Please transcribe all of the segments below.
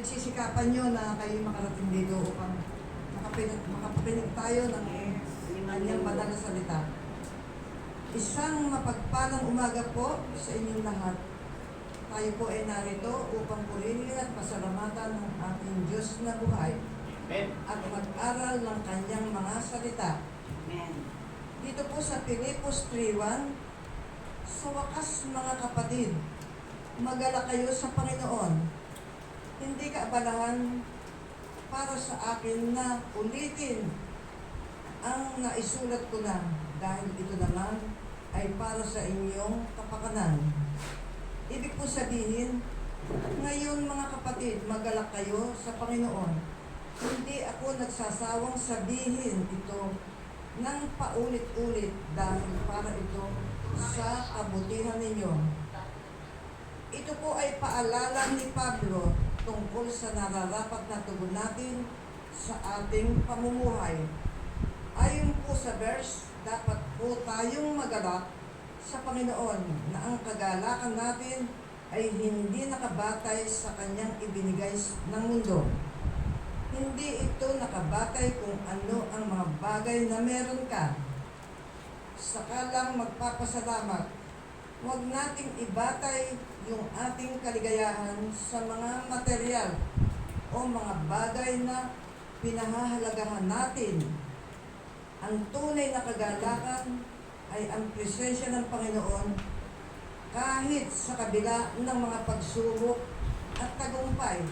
pinagsisikapan nyo na kayo makarating dito upang makapinig tayo ng kanyang banal na salita. Isang mapagpalang umaga po sa inyong lahat. Tayo po ay narito upang purihin at pasalamatan ng ating Diyos na buhay. Amen. At mag-aral ng kanyang mga salita. Amen. Dito po sa Pilipos 3:1, sa wakas mga kapatid, magala kayo sa Panginoon. Hindi kaabalahan para sa akin na ulitin ang naisulat ko na dahil ito naman ay para sa inyong kapakanan. Ibig po sabihin, ngayon mga kapatid, magalak kayo sa Panginoon. Hindi ako nagsasawang sabihin ito ng paulit-ulit dahil para ito sa kabutihan ninyo. Ito po ay paalala ni Pablo tungkol sa nararapat na tugon natin sa ating pamumuhay. Ayon po sa verse, dapat po tayong magalak sa Panginoon na ang kagalakan natin ay hindi nakabatay sa kanyang ibinigay ng mundo. Hindi ito nakabatay kung ano ang mga bagay na meron ka. Saka lang magpapasalamat. Huwag nating ibatay yung ating kaligayahan sa mga material o mga bagay na pinahahalagahan natin. Ang tunay na kagalakan ay ang presensya ng Panginoon kahit sa kabila ng mga pagsubok at tagumpay.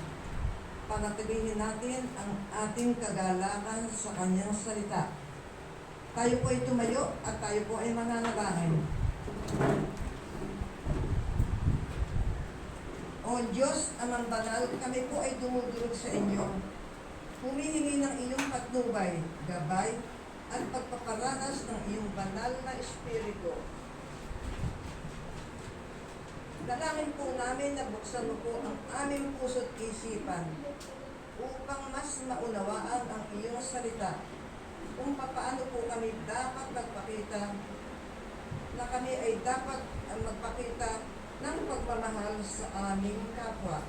Panatilihin natin ang ating kagalakan sa kanyang salita. Tayo po ay tumayo at tayo po ay mananalangin. O Diyos, Amang Banal, kami po ay dumudurog sa inyo. Humihingi ng iyong patnubay, gabay, at pagpaparanas ng iyong banal na Espiritu. Dalangin po namin na buksan mo po ang aming puso't isipan upang mas maunawaan ang iyong salita, kung paano po kami dapat magpakita na kami ay dapat magpakita ng pagmamahal sa aming kapwa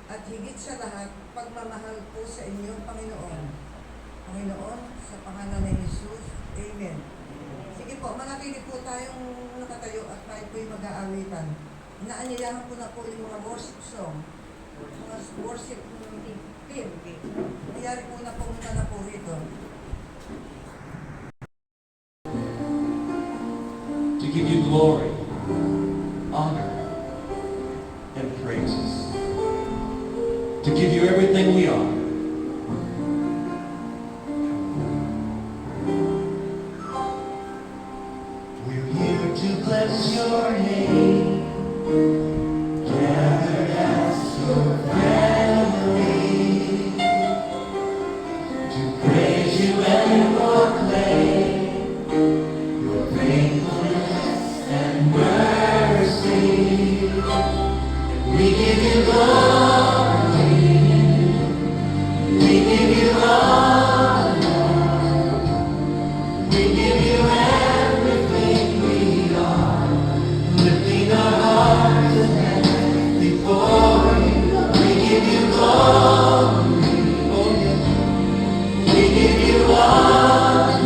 at higit sa lahat, pagmamahal po sa inyong Panginoon. Panginoon, sa pangalan ni Jesus, Amen. Sige po, manatili po tayong nakatayo at tayo po'y mag-aawitan. Inaanyayahan ko na po yung mga worship song, mga worship team. Nangyari po na pumunta na po rito. To give you glory, honor, and praises. To give you everything we are. We're here to bless your name. Gathered as your family. To praise you and proclaim your faithfulness and mercy. We give you glory. We give you honor. We give you everything we are. Lifting our hearts and hands before you. We give you glory. Oh yes. We give you honor.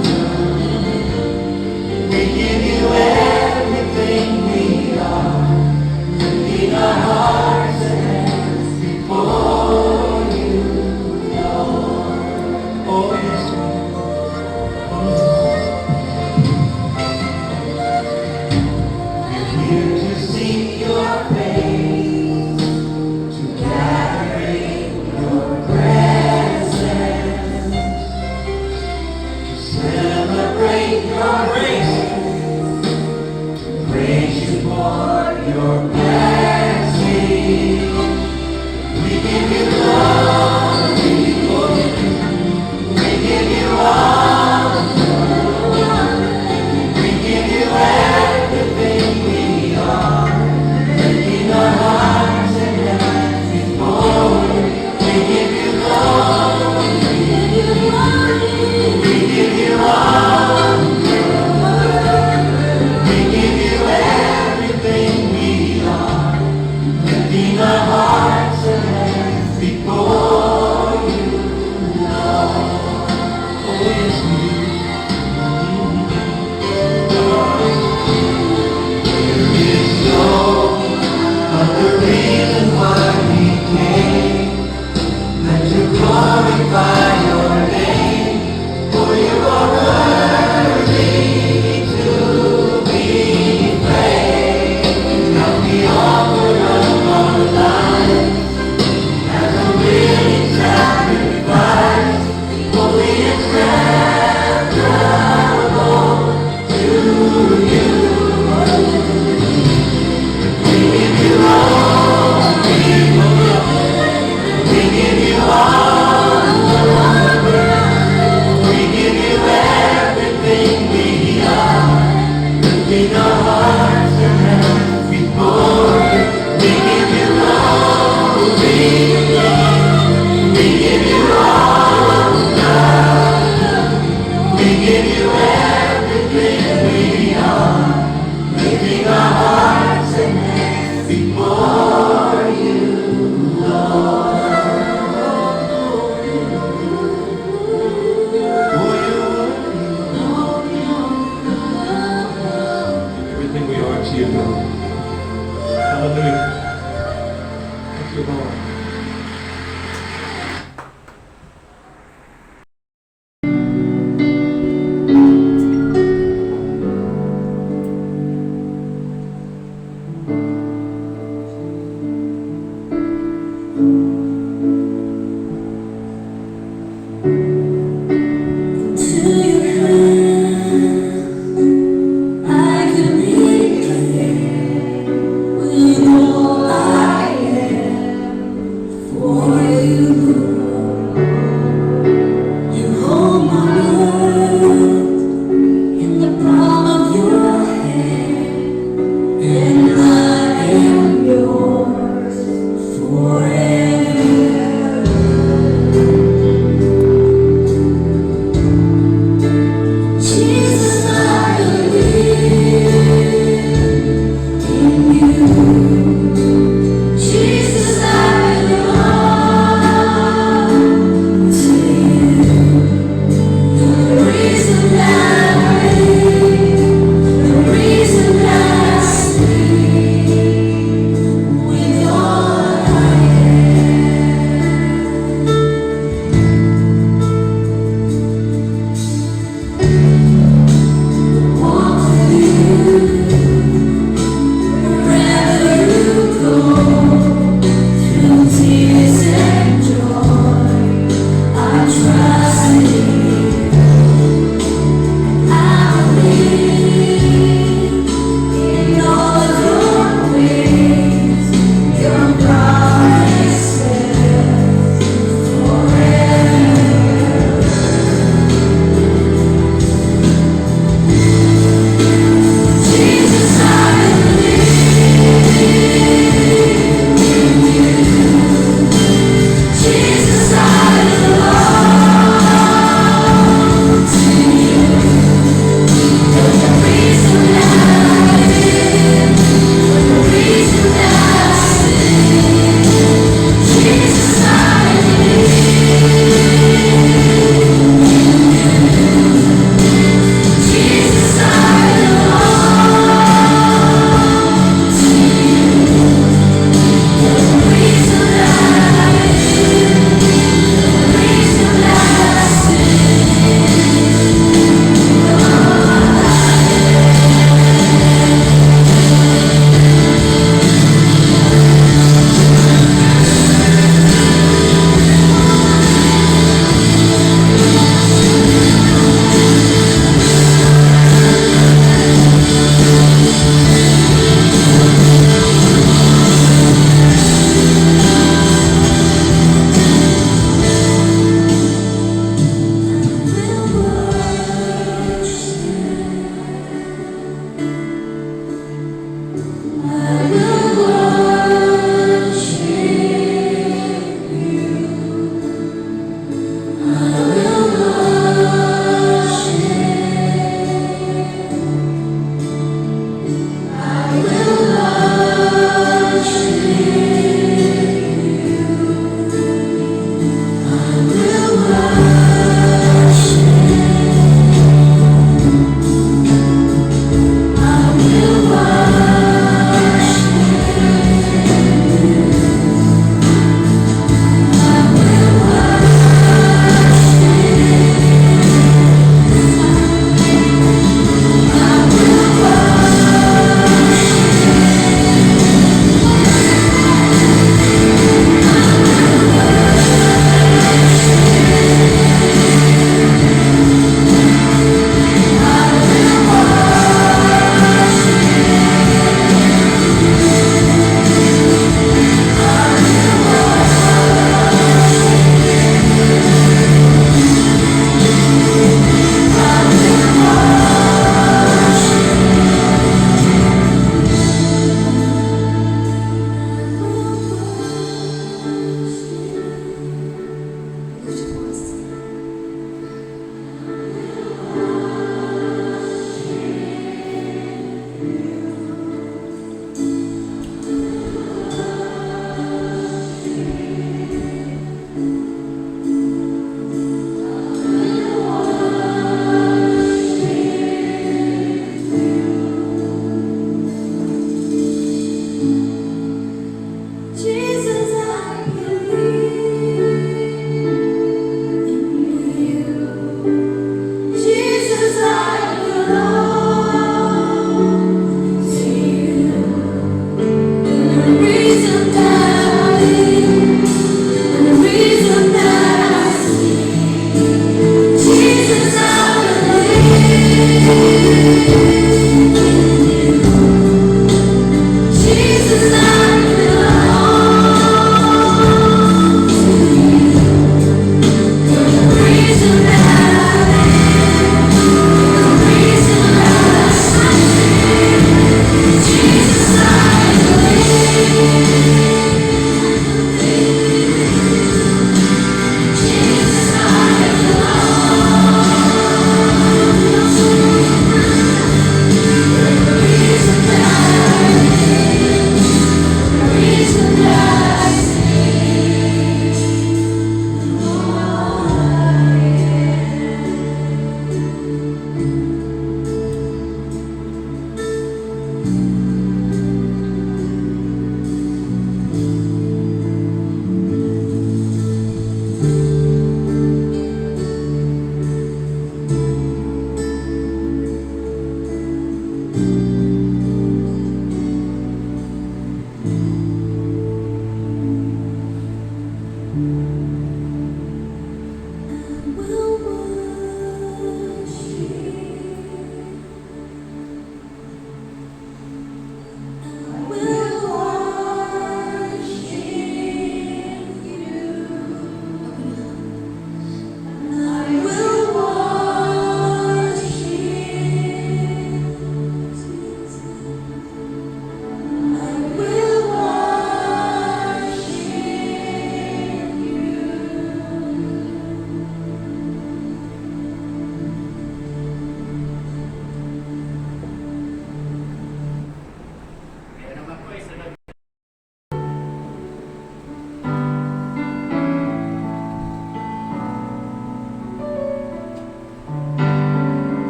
We give you everything we are. Lifting our hearts and hands you, God. Hallelujah. Thank you, Lord. To your hand, I commit.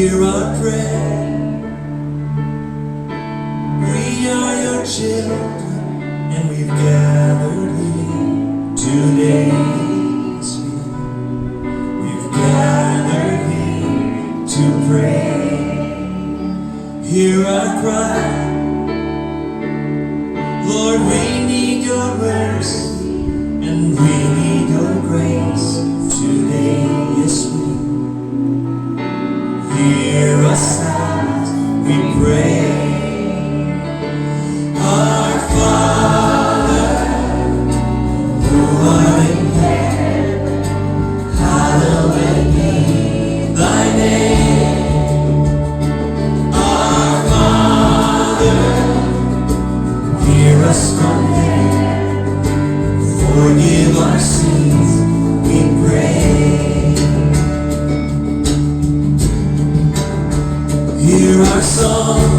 Hear our prayer. We are your children, and we've gathered here today. We've gathered here to pray. Hear our cry. Lord, we need your mercy, and we need your grace today. Yes, we hear us as we pray. Our Father, who art in heaven, hallowed be thy name. Our Father, hear us from heaven, forgive our sins, we pray. Hear our song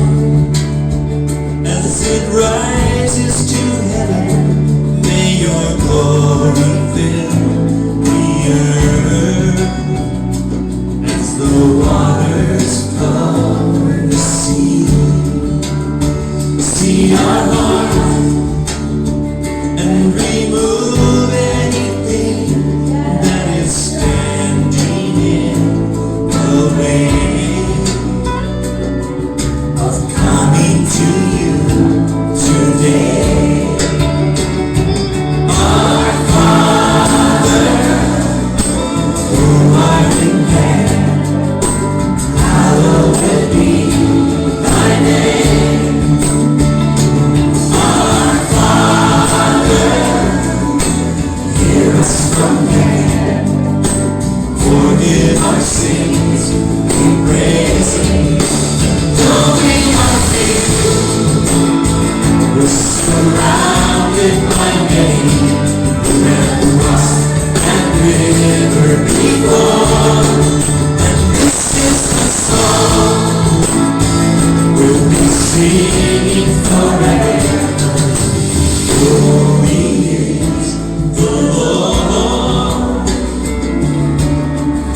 as it rises to heaven. May your glory fill the earth as the waters cover the sea. See our heart and remove anything that is standing in the way of coming to you today. Our Father, who art in heaven, hallowed be thy name. Our Father, hear us from heaven, forgive our sins, we praise. Though we are few, we're surrounded by many who have crossed and river before. And this is the song we'll be singing forever. Holy is the Lord.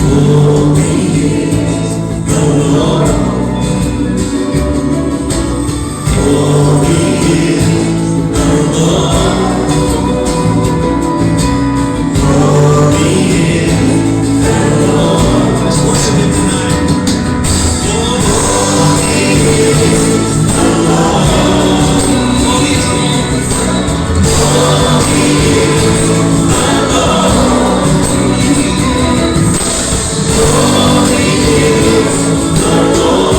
Holy is the Lord. Holy is the Lord. Holy is the Lord. Let's worship Him tonight. Holy is the Lord. Holy is the Lord. Holy is the Lord. Holy is the Lord.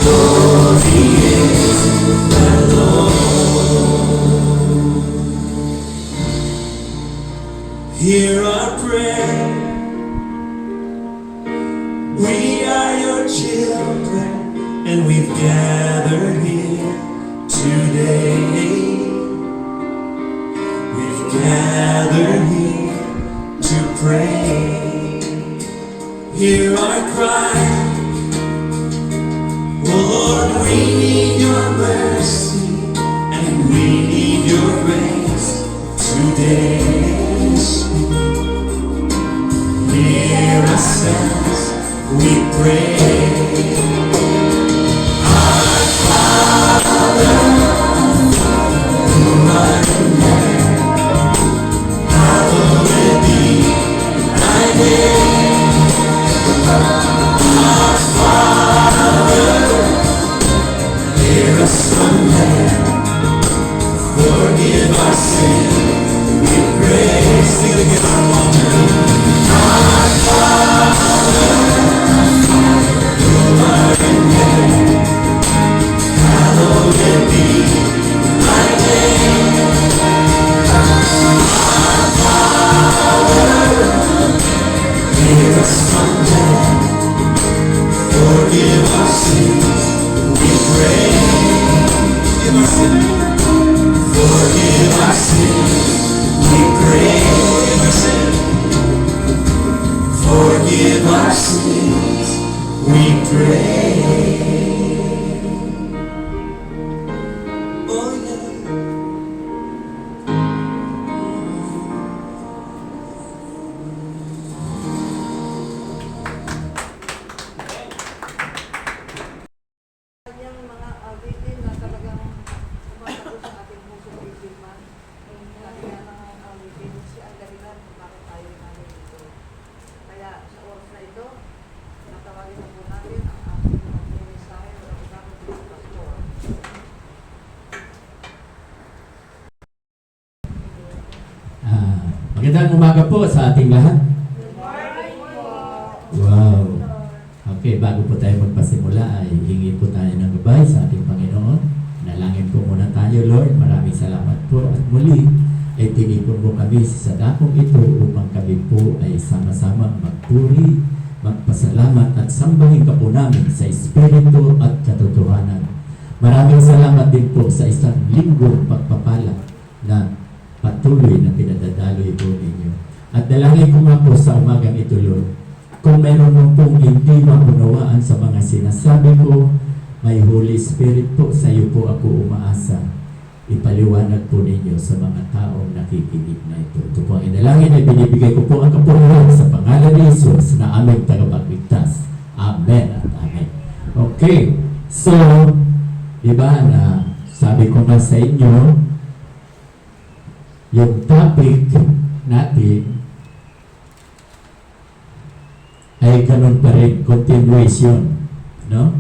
Holy is the Lord. Hear our prayer. We are your children, and we've gathered here today. We've gathered here to pray. Hear our cry. Oh Lord, we need your mercy, and we need your grace today. Hear us as we pray. Our Father, who art in heaven, hallowed be thy name. Our Father, hear us from heaven, forgive our sin, we pray. Sing it again, our Father. Our Father, who Magandang umaga po sa ating lahat. Wow. Okay, bago po tayo magpasimula ay hingi po tayo ng gabay sa ating Panginoon. Nalangin po muna tayo, Lord. Maraming salamat po at muli ay tinipon mo kami sa dakong ito upang kami po ay sama-sama magpuri, magpasalamat at sambahin ka po namin sa Espiritu at katotohanan. Maraming salamat din po sa isang linggong pagpapala na patuloy na pinadadaloy po ninyo. At dalangin ko nga po sa umagang ito, Lord, kung mayroon mo pong hindi maunawaan sa mga sinasabi ko, may Holy Spirit po, sa iyo po ako umaasa. Ipaliwanag po ninyo sa mga taong nakikinig na ito. Ito po ang inalangin ay binibigay ko po ang kapurihan sa pangalan ni Jesus na aming tagapagligtas. Amen at amen. Okay, so, diba na sabi ko nga sa inyo, yung topic natin ay ganun pa rin, continuation, no?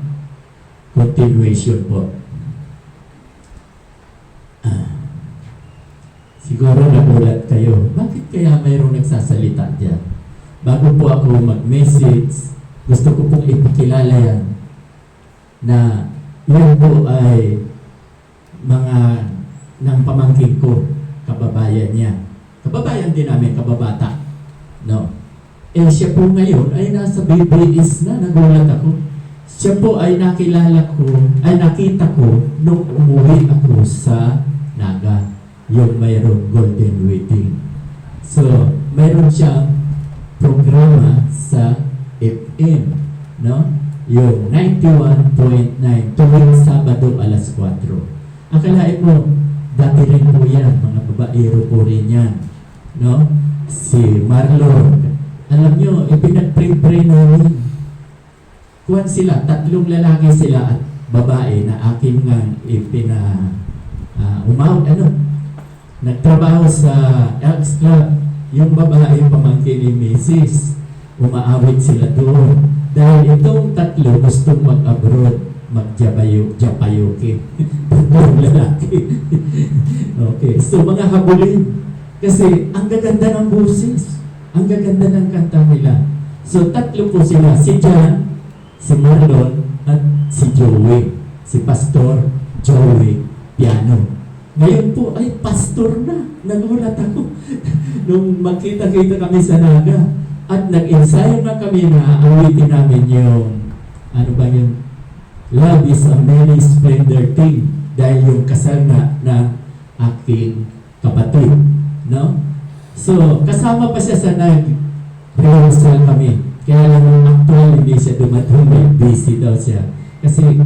Continuation po. Siguro nagulat kayo, bakit kaya mayroong nagsasalita dyan? Bago po ako mag-message, gusto ko pong ipakilala yan na yun po ay mga ng pamangkin ko, kababayan niya. Kababayan din namin, kababata. No? Eh siya po ngayon ay nasa BBS na, nagulat ako. Siya po ay nakita ko nung umuwi ako sa Naga, yung mayroong Golden Wedding. So, mayroon siyang programa sa FM, no? Yung 91.9 tuwing Sabado alas 4. Akalain mo, dati rin po yan, mga babaero po rin yan, no? Si Marlon, alam nyo, ipinag-pray namin. Kuwan sila, 3 lalaki sila at babae na akin nga nagtrabaho sa Elks Club. Yung babae pamangkin ni Mrs. Umaawit sila doon. Dahil itong 3 gustong mag-abroad, mag-Japayuki. 3 lalaki. Okay, so mga habulin. Kasi ang gaganda ng boses. Ang gaganda ng kanta nila. So 3 po sila. Si John, si Marlon, at si Joey. Si Pastor Joey Piano. Ngayon po ay pastor na. Nagulat ako. Nung magkita-kita kami sa Naga. At nag-ensayo na kami na awitin namin yung Love is a many splendor thing. Dahil yung kasal na aking kapatid. No? So, kasama pa siya sa nag-rehearsal kami. Kaya lang actually hindi siya dumating. Busy daw siya. Kasi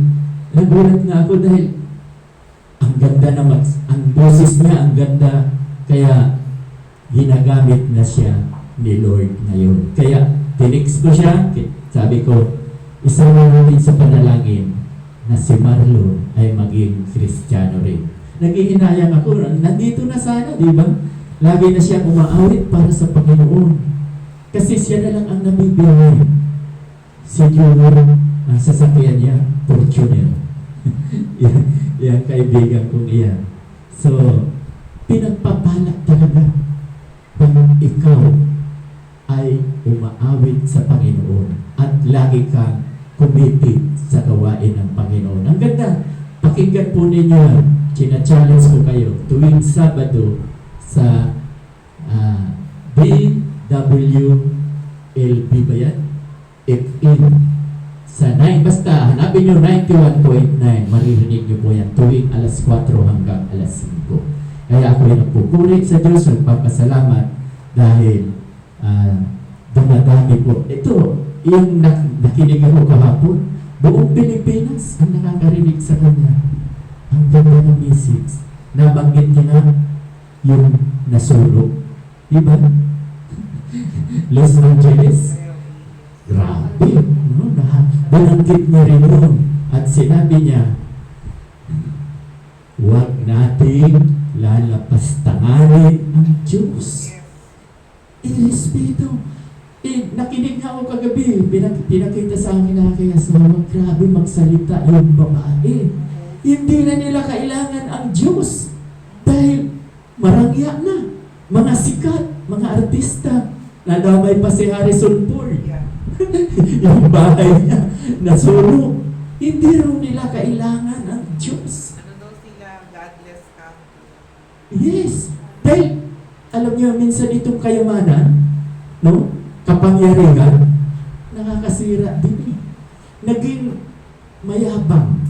nagulat nga ako dahil ang ganda naman, ang boses niya, ang ganda. Kaya ginagamit na siya ni Lord ngayon. Kaya tinext ko siya, sabi ko, isama natin sa panalangin na si Marlo ay maging Kristiyano rin. Naghihinayang ako, nandito na sana, di ba? Lagi na siya umaawit para sa Panginoon. Kasi siya na lang ang nabibigay. Si Junior, ang sasakyan niya, Fortuner. Yan kaibigan kong iyan. So, pinagpapalak talaga pag ikaw ay umaawit sa Panginoon at lagi kang committed sa gawain ng Panginoon. Ang ganda, pakinggan po ninyo, china-challenge ko kayo tuwing Sabado sa DWLB ba yan? FM sa 9, basta hanapin nyo 91.9, maririnig nyo po yan tuwing alas 4 hanggang alas 5. Kaya ako ay nagpupuri sa Diyos, nagpapasalamat dahil dumadami po. Ito, yung nakinig ako kahapon, buong Pilipinas ang nakakarinig sa kanya. Ang ganda ng message. Nabanggit niya na yung nasunog. Diba? Los Angeles. Grabe. No? Nabanggit niya rin yun. At sinabi niya, huwag nating lalapastanganin ang Diyos. Irespeto. Nakinig nga ako kagabi. Pinakita sa akin na kaya sa mga grabe magsalita yung babae. Hindi na nila kailangan ang Diyos. Dahil marangya na. Mga sikat, mga Nadamay pa si Harrison Ford. Yeah. Yung bahay niya nasunog. Hindi raw nila kailangan ang Diyos. Ano daw sila, godless country. Yes. Dahil, alam niyo, minsan itong kayamanan, no? Kapangyarihan, nakakasira din eh. Naging mayabang.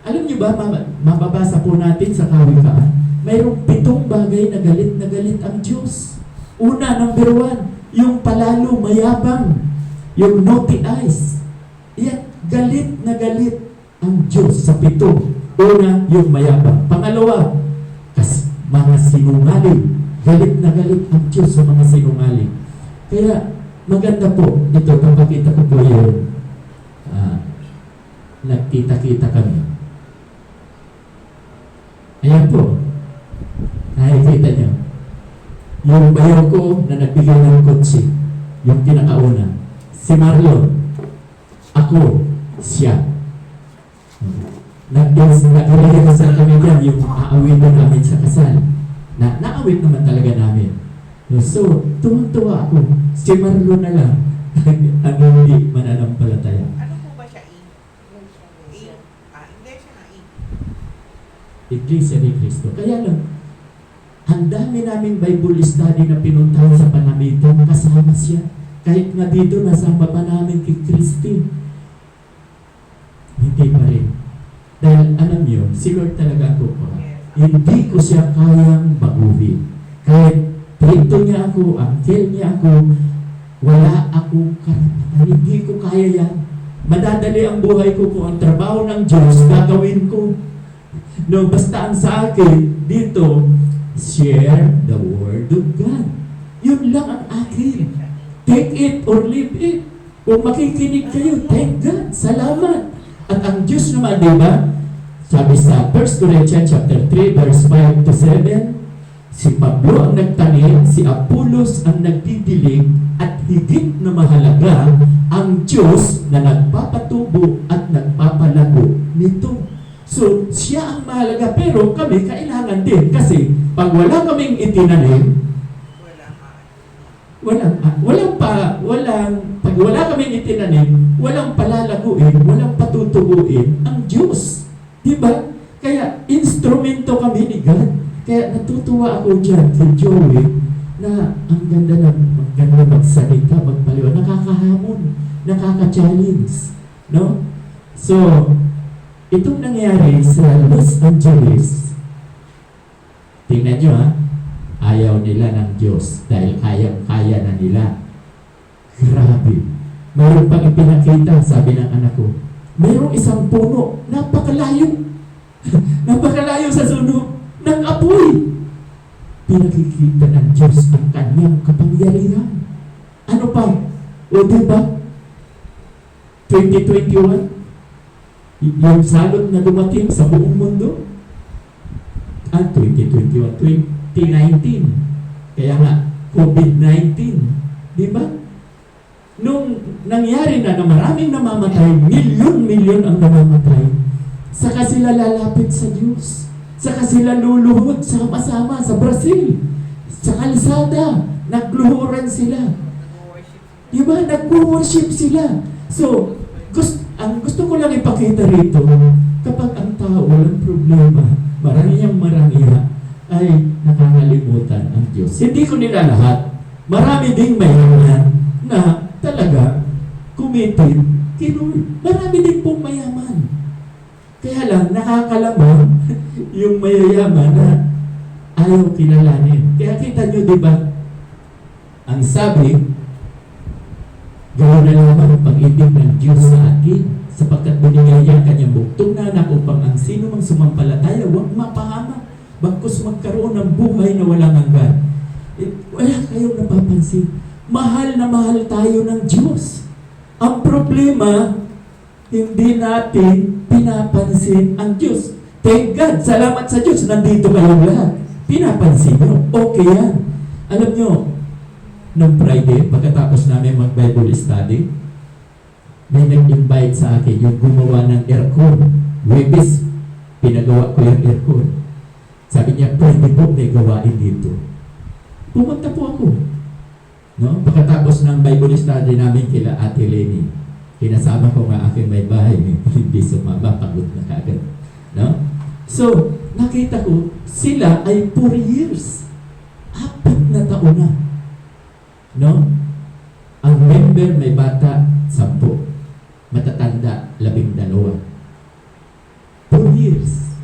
Alam niyo ba, mababasa po natin sa Kawikaan, mayroong 7 bagay na galit ang Diyos. Una, number 1, yung palalo, mayabang. Yung naughty eyes. Yan, galit na galit ang Diyos sa 7. Una, yung mayabang. Pangalawa, mga sinungaling. Galit na galit ang Diyos sa mga sinungaling. Kaya, maganda po, ito, papakita ko po yung nagkita-kita kami. Ayan po. Nakikita niyo. Yung bayaw ko na nagbigay ng kotse, yung pinakauna. Si Marlon. Ako. Siya. Nag-ilagay kasal kami dyan, yung aawit namin sa kasal. Naawit naman talaga namin. So, tuwang-tuwa ako. Si Marlon na lang ang hindi mananampalataya. Ano po ba siya, Iglesia na Iglesia ni Cristo. Kaya lang, ang dami naming Bible study na pinuntahan sa Panamitan, kasama siya. Kahit nga dito, nasama pa namin kay Christy. Hindi pa rin. Dahil alam niyo, si Lord talaga ako po. Hindi ko siya kayang baguhin. Kahit trito niya ako, angel niya ako, wala akong karapatan. Hindi ko kaya yan. Madadali ang buhay ko kung ang trabaho ng Diyos gagawin ko. No, basta ang sa akin dito, share the Word of God. Yun lang ang akin. Take it or leave it. Kung makikinig kayo, thank God. Salamat. At ang Diyos naman, di ba? Sabi sa 1 Corinthians chapter 3, verse 5 to 7, si Pablo ang nagtanim, si Apollos ang nagdidilig, at higit na mahalaga ang Diyos na nagpapatubo at nagpapalago nito. So, siya ang mahalaga, pero kami kailangan din. Kasi, pag wala kaming itinanim, pag wala kaming itinanim, walang palalaguin, walang patutubuin ang Diyos. Diba? Kaya, instrumento kami ni God. Kaya natutuwa ako dyan kay Joey na ang ganda magsalita, magpaliwan, nakakahamon, nakaka-challenge. No? So, itong nangyari sa Los Angeles, tingnan nyo ha, ayaw nila ng Diyos dahil kayang-kaya na nila. Grabe. Mayroon pang ipinakita, sabi ng anak ko, mayroong isang puno, napakalayo. Napakalayo sa sunog ng apoy. Pinakikita ng Diyos ang kanyang kapangyarihan. Ano pa? O diba? 2021, yung salot na dumating sa buong mundo. 2021, 2019. Kaya nga, COVID-19. Diba? Nung nangyari na maraming namamatay, milyon-milyon ang namamatay, saka sila lalapit sa Diyos. Saka sila luluhod sama-sama sa Brazil. Sa kalsada, nagluhuran sila. Diba? Nag-worship sila. So, ang gusto ko lang ipakita rito, kapag ang tao walang problema, marangyang ay nakakalimutan ang Diyos. Hindi ko nila lahat. Marami ding mayaman na talaga committed kay Lord. Marami din pong mayaman. Kaya lang, nakakalamang yung mayayaman na ayaw kilalanin. Kaya kita nyo, di ba? Ang sabi, gawin na lamang ang pag-ibig ng Diyos sa atin, sapagkat binigay niya ang kanyang buktong na anak upang ang sino mang sumampalataya, huwag mapahama, bagkus magkaroon ng buhay na walang hanggan. Wala kayong napapansin. Mahal na mahal tayo ng Diyos. Ang problema, hindi natin pinapansin ang Diyos. Thank God, salamat sa Diyos, nandito kayong lahat. Pinapansin nyo, okay yan. Alam nyo, noong Friday, pagkatapos namin mag-Bible study, may nag-invite sa akin yung gumawa ng aircon. Webis, pinagawa ko yung aircon. Sabi niya, pwede po may gawain dito. Pumunta po ako. No? Pagkatapos ng Bible study namin kila Ate Lenny, kinasama ko nga aking may bahay, hindi sumama, pagod na kagad. No? So, nakita ko, sila ay 4 years. 4 na taon na. No? Ang member may bata, 10. Matatanda, 12. 4 years.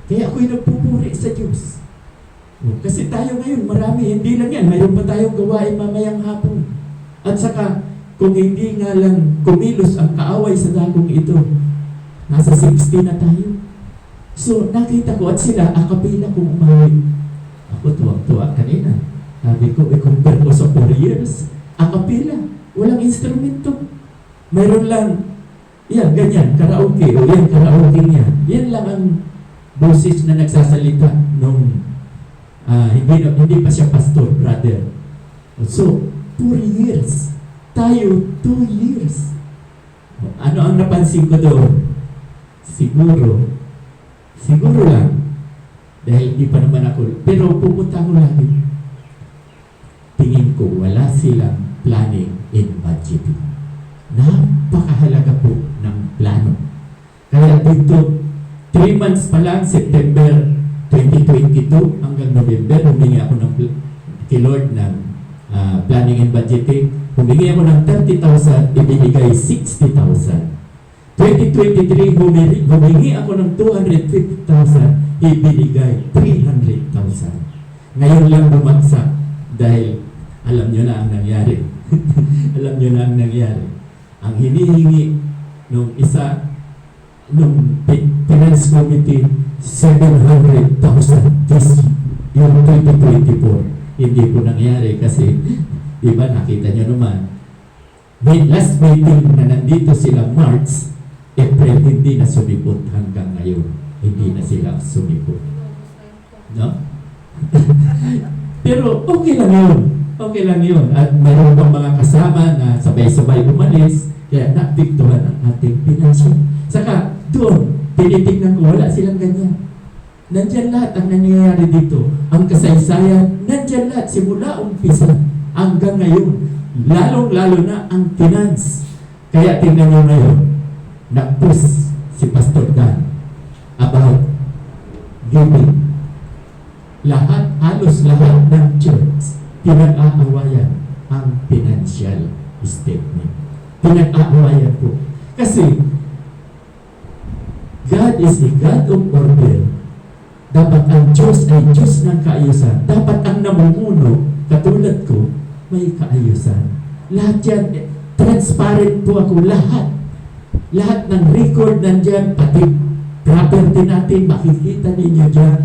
Kaya ako'y nagpupuri sa Diyos. No? Kasi tayo ngayon, marami, hindi lang yan. Mayroon pa tayong gawain mamayang hapon. At saka, kung hindi nga lang kumilos ang kaaway sa dagong ito, nasa 60 na tayo. So, nakita ko at sila, akapila kong umawi. Ako tuwang-tuwa kanina. Sabi ko, i-compare ko sa 4 years. Akapila, walang instrumento. Mayroon lang, yan, ganyan, karaoke, o yan, karaoke niya. Yan lang ang boses na nagsasalita nung hindi pa siya pastor, brother. So, 4 years. Tayo, 2 years. Ano ang napansin ko doon? Siguro lang, dahil hindi pa naman ako, pero pupunta ako lagi. Tingin ko, wala silang planning in budgeting. Napakahalaga po ng plano. Kaya dito, 3 months pa lang, September 2022 hanggang November, humingi ako ng kay Lord ng planning and budgeting. Humingi ako ng 30,000, ibinigay 60,000. 2023, humingi ako ng 250,000, ibinigay 300,000. Ngayon lang bumagsak dahil alam nyo na ang nangyari. Alam nyo na ang nangyari. Ang hinihingi nung Finance Committee, 700,000 this yung 2024. Hindi po nangyari kasi, di ba, nakita nyo naman, last meeting na nandito sila March, April, hindi na sumipot hanggang ngayon. Hindi na sila sumipot. No? Pero okay lang yun. Okay lang yun. At mayroon pang mga kasama na sabay-sabay umalis, kaya napiktuhan ang ating pinansyal. Saka doon, tinitignan ko, wala silang ganyan. Nandyan lahat ang nangyayari dito. Ang kasaysayan, nandyan lahat, simula umpisa hanggang ngayon. Lalong-lalo na ang finance. Kaya tingnan nyo ngayon, nag-post si Pastor Dan about giving. Halos lahat ng church, pinag-aawayan ang financial statement. Pinag-aawayan po. Kasi, God is a God of order. Dapat ang Diyos ay Diyos ng kaayusan. Dapat ang namumuno, katulad ko, may kaayusan. Lahat yan, transparent po ako, lahat. Lahat ng record nandyan, pati property natin, makikita ninyo dyan.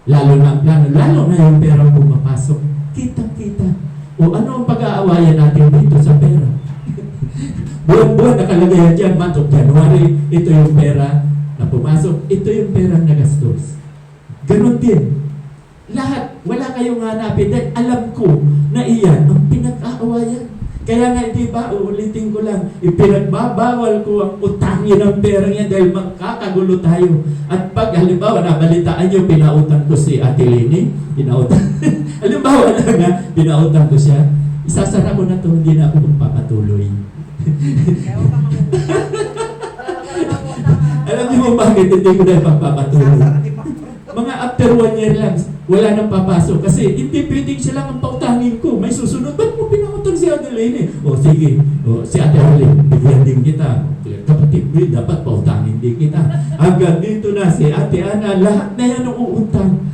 Lalo na ang plano, lalo na yung pera pumapasok. Kitang-kita. O ano ang pag-aawayan natin dito sa pera? Buwan-buwan nakalagay dyan, month of January, ito yung pera na pumasok, ito yung pera na gastos. Ganon din. Lahat, wala kayong hanapin dahil alam ko na iyan ang pinag-aawayan. Kaya nga, di ba, uulitin ko lang, ipinagbabawal ko ang utangin ng pera niya dahil magkakagulo tayo. At pag, halimbawa, nabalitaan niyo, pinautang ko si Ate Lenny, halimbawa lang nga, pinautang ko siya, isasara ko na to, hindi na ako magpapatuloy. Alam niyo mo bakit hindi ko na magpapatuloy? Mga after 1 year lang, wala nang papasok. Kasi hindi pwedeng siya lang ang pautangin ko. May susunod, ba't mo pinautang si Ate Lenny? O sige, si Ate Lenny, bigyan din kita. Kapatid ko, dapat pautangin din kita. Hanggang dito na si Ate Ana, lahat na yan ang uutang.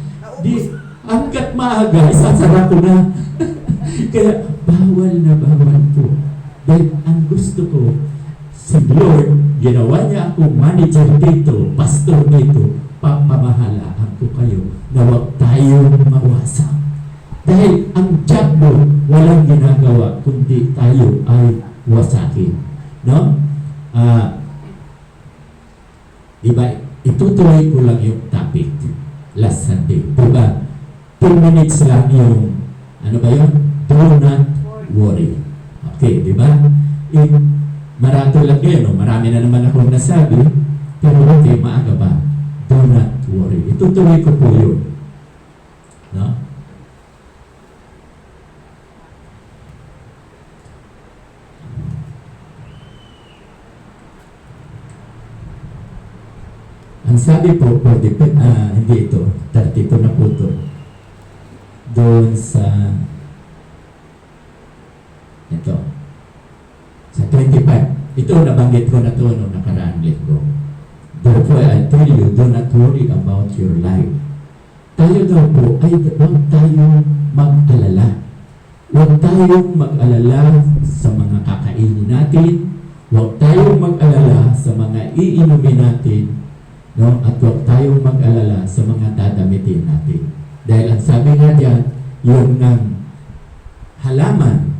Hanggat maaga, isasara ko na. Kaya bawal na bawal po. Dahil ang gusto ko, si Lord, ginawa niya ako manager dito, pastor dito, papamahalaan ko kayo na huwag tayong mawasak. Dahil ang job mo, walang ginagawa kundi tayo ay wasakin. No? Diba? Itutuloy ko lang yung topic last Sunday. Diba? 2 minutes lang yung, ano ba yun? Do not worry. Okay, diba? Marato lang yun, no? Marami na naman akong nasabi, pero okay, maaga ba? Do not worry. Itutuloy ko po yun. No? Ang sabi po, hindi ito, 32 na po ito. Doon sa, ito, sa 25. Ito, nabanggit ko na ito nung nakaraan linggo. Therefore, I tell you, do not worry about your life. Tayo daw po ay huwag tayong mag-alala. Huwag tayong mag-alala sa mga kakainin natin. Huwag tayong mag-alala sa mga iinumin natin. No? At huwag tayong mag-alala sa mga dadamitin natin. Dahil ang sabi nga diyan, yung ng halaman,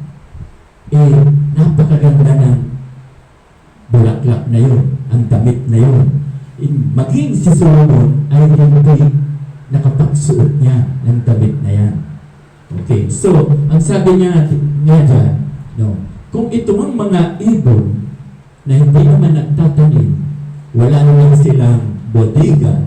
napakaganda ng bulaklak na yun, ang damit na yun. Maging si Solomon ay hindi nakapagsuot niya ng damit na yan. Okay, so, ang sabi niya dyan, no, kung ito ang mga ibon na hindi naman nagtatanim, wala naman silang bodega,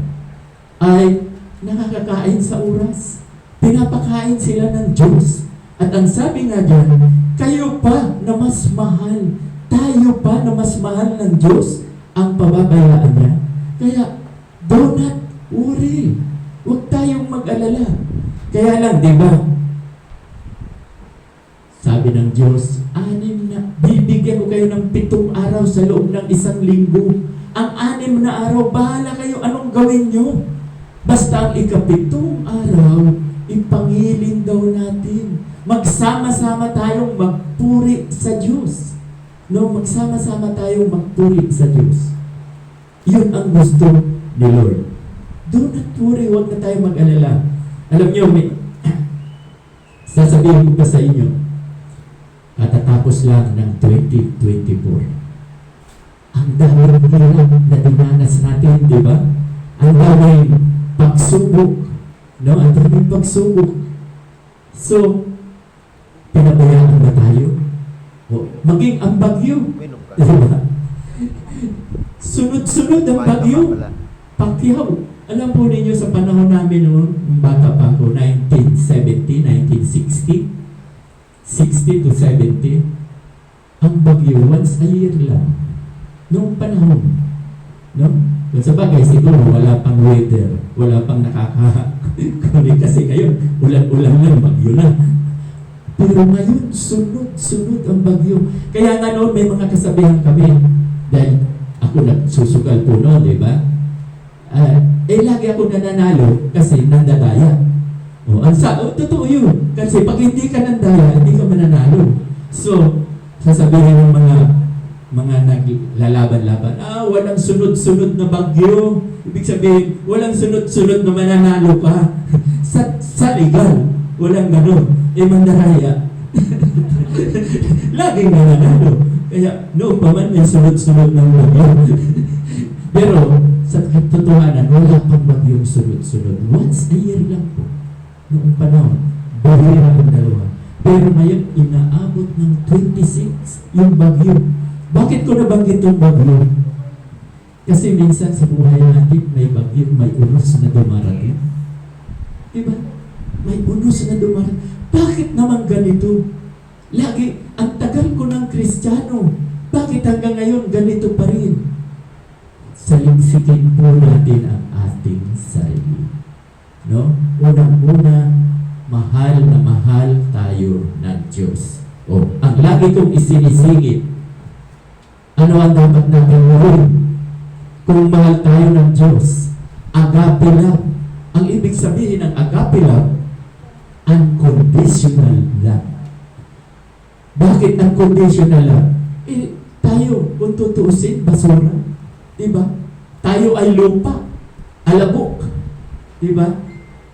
ay nakakakain sa oras. Pinapakain sila ng Diyos. At ang sabi nga dyan, kayo pa na mas mahal, tayo pa na mas mahal ng Diyos ang pababayaan niya. Kaya, do not worry. Huwag tayong mag-alala. Kaya lang, di ba? Sabi ng Diyos, 6 na, bibigyan ko kayo ng 7 araw sa loob ng 1 linggo. Ang 6 na araw, bahala kayo anong gawin nyo. Basta ang 7 araw, ipangilin daw natin. Magsama-sama tayong magpuri sa Diyos. No, magsama-sama tayong magpuri sa Diyos. Yun ang gusto ni Lord. Do not worry, huwag na tayo mag-alala. Alam niyo, sasabihin ko pa sa inyo, katatapos lang ng 2024. Ang daming hirap na dinanas natin, di ba? Ang daming pagsubok. No? Ang daming pagsubok. So, pinabayaan ba tayo? O, maging ang bagyo. Di ba? Sunod-sunod ang bagyo. Pakyaw. Alam po ninyo sa panahon namin noon, bata pa ako, 1970, 1960, 60 to 70, ang bagyo, once a year lang. Noong panahon. No? Kung sa bagay, siguro wala pang weather, wala pang nakaka-kunin kasi ngayon, ulan-ulan lang, bagyo na. Pero ngayon, sunod-sunod ang bagyo. Kaya nga noon, may mga kasabihan kami, dahil ako nagsusugal po noon, di ba? Lagi ako nananalo kasi nandadaya. Totoo yun. Kasi pag hindi ka nandaya, hindi ka mananalo. So, sasabihin ng mga naglalaban-laban, walang sunod-sunod na bagyo. Ibig sabihin, walang sunod-sunod na mananalo ka. sa legal, walang gano'n. Mandaraya. Laging nananalo. Kaya noon pa man may sunod-sunod ng bagyo. Pero sa katotohanan, wala pang bagyong sunod-sunod. Once a year lang po. Noong panahon, bahira ang dalawa. Pero ngayon, inaabot ng 26 yung bagyo. Bakit ko nabanggit yung bagyo? Kasi minsan sa buhay natin, may bagyo, may unos na dumarating. Diba? May unos na dumarating. Bakit naman ganito? Lagi, ang tagal ko ng Kristiyano. Bakit hanggang ngayon ganito pa rin? Salimsikin po natin ang ating sarili. No? Unang-una, mahal na mahal tayo ng Diyos. Ang lagi kong isinisingit, ano ang dapat natin gawin? Kung mahal tayo ng Diyos, agape love. Ang ibig sabihin ng agape love, unconditional love. Bakit unconditional love? Tayo, kung tutuusin, basura. Diba? Tayo ay lupa, alabok. Diba?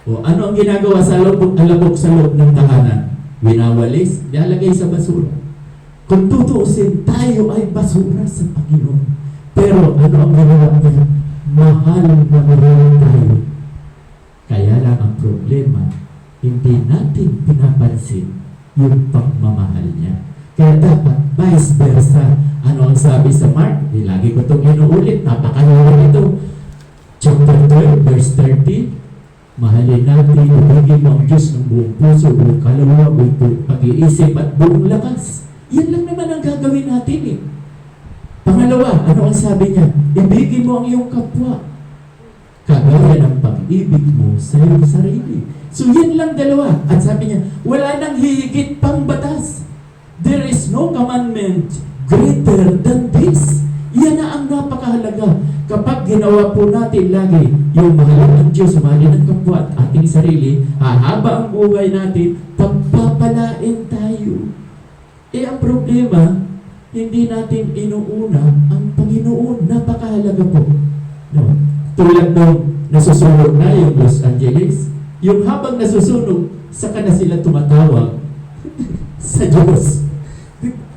Ano ang ginagawa sa alabok sa loob ng tahanan? Winawalis, nilalagay sa basura. Kung tutuusin, tayo ay basura sa Panginoon. Pero ano ang ginawa niya? Mahal na mahal tayo. Kaya lang ang problema, hindi natin pinapansin yung pagmamahal niya. Kaya dapat vice versa. Ano ang sabi sa Mark? Lagi ko itong inuulit. Napakahalaga ito. Chapter 12, verse 30. Mahalin natin, ibigin mo ang Diyos ng buong puso, buong kaluluwa, buong pag-iisip at buong lakas. Yan lang naman ang gagawin natin eh. Pangalawa, ano ang sabi niya? Ibigin mo ang iyong kapwa. kagaya ng pag-ibig mo sa iyong sarili. So yan lang dalawa. At sabi niya, wala nang hihigit pang batas. There is no commandment greater than this. Yan na ang napakahalaga. Kapag ginawa po natin lagi yung mahalin ng Diyos, mahalin ng kapwa at ating sarili, hahaba ang buhay natin, pagpapalain tayo. Eh ang problema, hindi natin inuuna ang Panginoon. Napakahalaga po. No? Tulad nung nasusunog na yung Los Angeles, yung habang nasusunog, saka na sila tumatawag sa Diyos.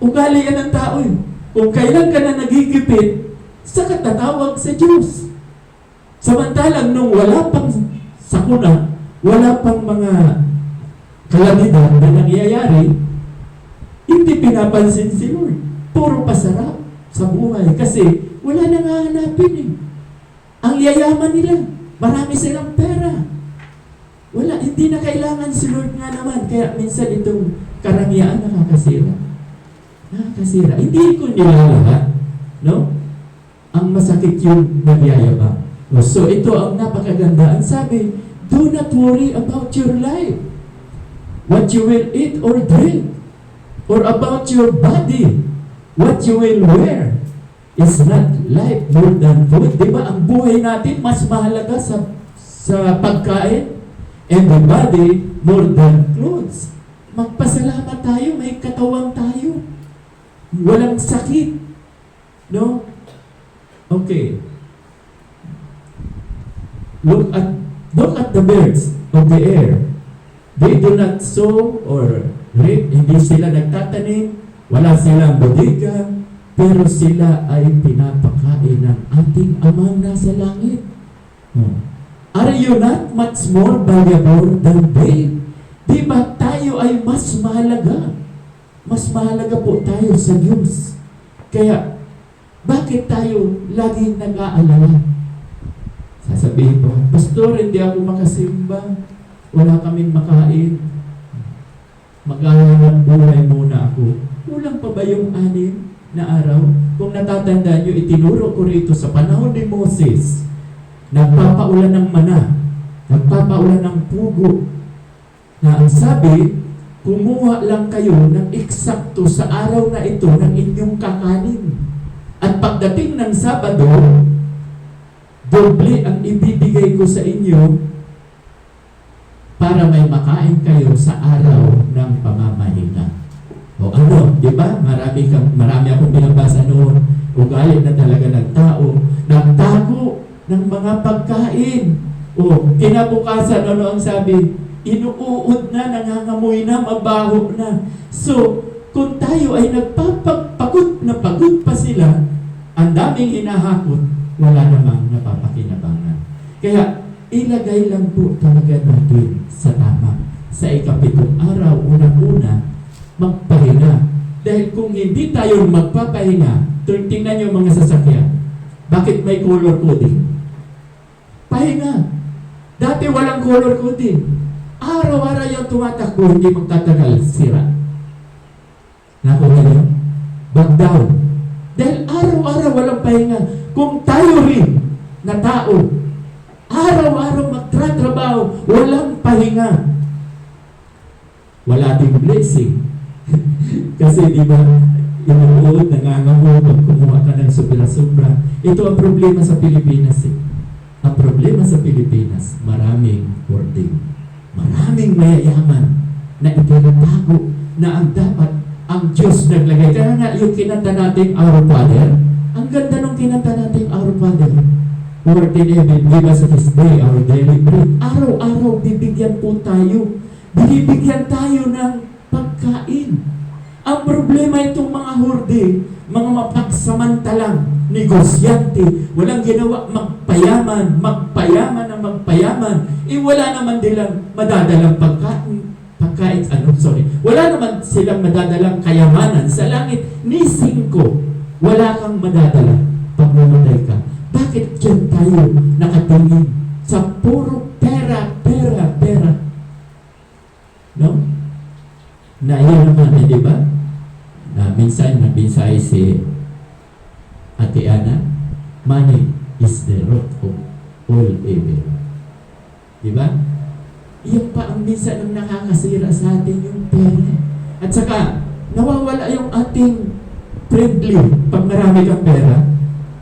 Ugali yan ng tao yun. Kung kailan ka na nagigipit, saka tatawag sa Diyos. Samantalang nung wala pang sakuna, wala pang mga kalamidad na nangyayari, hindi pinapansin si Lord. Puro pasarap sa buhay kasi wala nang hahanapin eh. Ang yayaman nila, marami silang pera. Wala, hindi na kailangan si Lord nga naman. Kaya minsan itong karangyaan nakakasira. Nakakasira. Hindi ko nilalahat. No? Ang masakit yung nagyayabang. So ito ang napakaganda. Ang sabi, do not worry about your life. What you will eat or drink. Or about your body. What you will wear. Is not life more than food. Diba ang buhay natin mas mahalaga sa pagkain? And the body more than clothes. Magpasalamat tayo, may katawan tayo. Walang sakit. No? Okay. Look at the birds of the air. They do not sow or reap. Hindi sila nagtatanim. Wala silang bodega. Pero sila ay pinapakain ng ating amang nasa langit. Are you not much more valuable than they? Di ba tayo ay mas mahalaga? Mas mahalaga po tayo sa Diyos. Kaya, bakit tayo laging nag-aalala? Sasabihin po, Pastor, hindi ako makasimba. Wala kaming makain. Mag-aaral buhay muna ako. Kulang pa ba yung 6 na araw? Kung natatandaan nyo, itinuro ko rito sa panahon ni Moses, nagpapaulan ng mana, nagpapaulan ng pugo, na ang sabi, kumuha lang kayo ng eksakto sa araw na ito ng inyong kakanin. At pagdating ng Sabado, doble ang ibibigay ko sa inyo para may makain kayo sa araw ng pamamahinga. O ano, di ba? Marami akong binabasa noon. Ugali na talaga ng tao. Nagtago ng mga pagkain. O, kinabukasan, ano ang sabi? Inuuod na, nangangamoy na, mabaho na. So, kung tayo ay nagpapagpagod na pagod pa sila, ang daming hinahakot, wala namang napapakinabangan. Kaya, ilagay lang po talaga natin sa tama. Sa ikapitong araw, unang-una, magpahinga. Dahil kung hindi tayo magpapahinga, tingnan nyo mga sasakyan, bakit may color coding? Pahinga. Dati walang color coding. Araw-araw yung tumatakbo, hindi magtatagal, sira. Nakuha nyo? Back down. Dahil araw-araw walang pahinga. Kung tayo rin na tao, araw-araw magtratrabaho, walang pahinga, wala ding blessing. Kasi di ba, inuod, nangangamoy, pag kumuha ka ng sobra-sobra. Ito ang problema sa Pilipinas eh. Ang problema sa Pilipinas, maraming hoarding. Maraming mayayaman na itinatago na ang dapat ang Diyos naglagay. Kaya nga yung kinanta natin Our Father, ang ganda nung kinanta natin Our Father. Lord in heaven, give us this day our daily bread. Araw-araw bibigyan po tayo. Binibigyan tayo ng pagkain. Ang problema itong mga hoarding, mga mapagsamantalang negosyante, walang ginawa, magpayaman ng magpayaman. Wala naman nilang madadalang wala naman silang madadalang kayamanan sa langit. Ni 5, wala kang madadala pag mamatay ka. Bakit dyan tayo nakatingin sa puro pera? No? Na yun naman, di ba? Na minsan nabinsay si Ate Ana, money is the root of all ever. Di ba? Iyan pa ang minsan ang nakakasira sa atin, yung pera. At saka, nawawala yung ating friendly pag marami kang pera.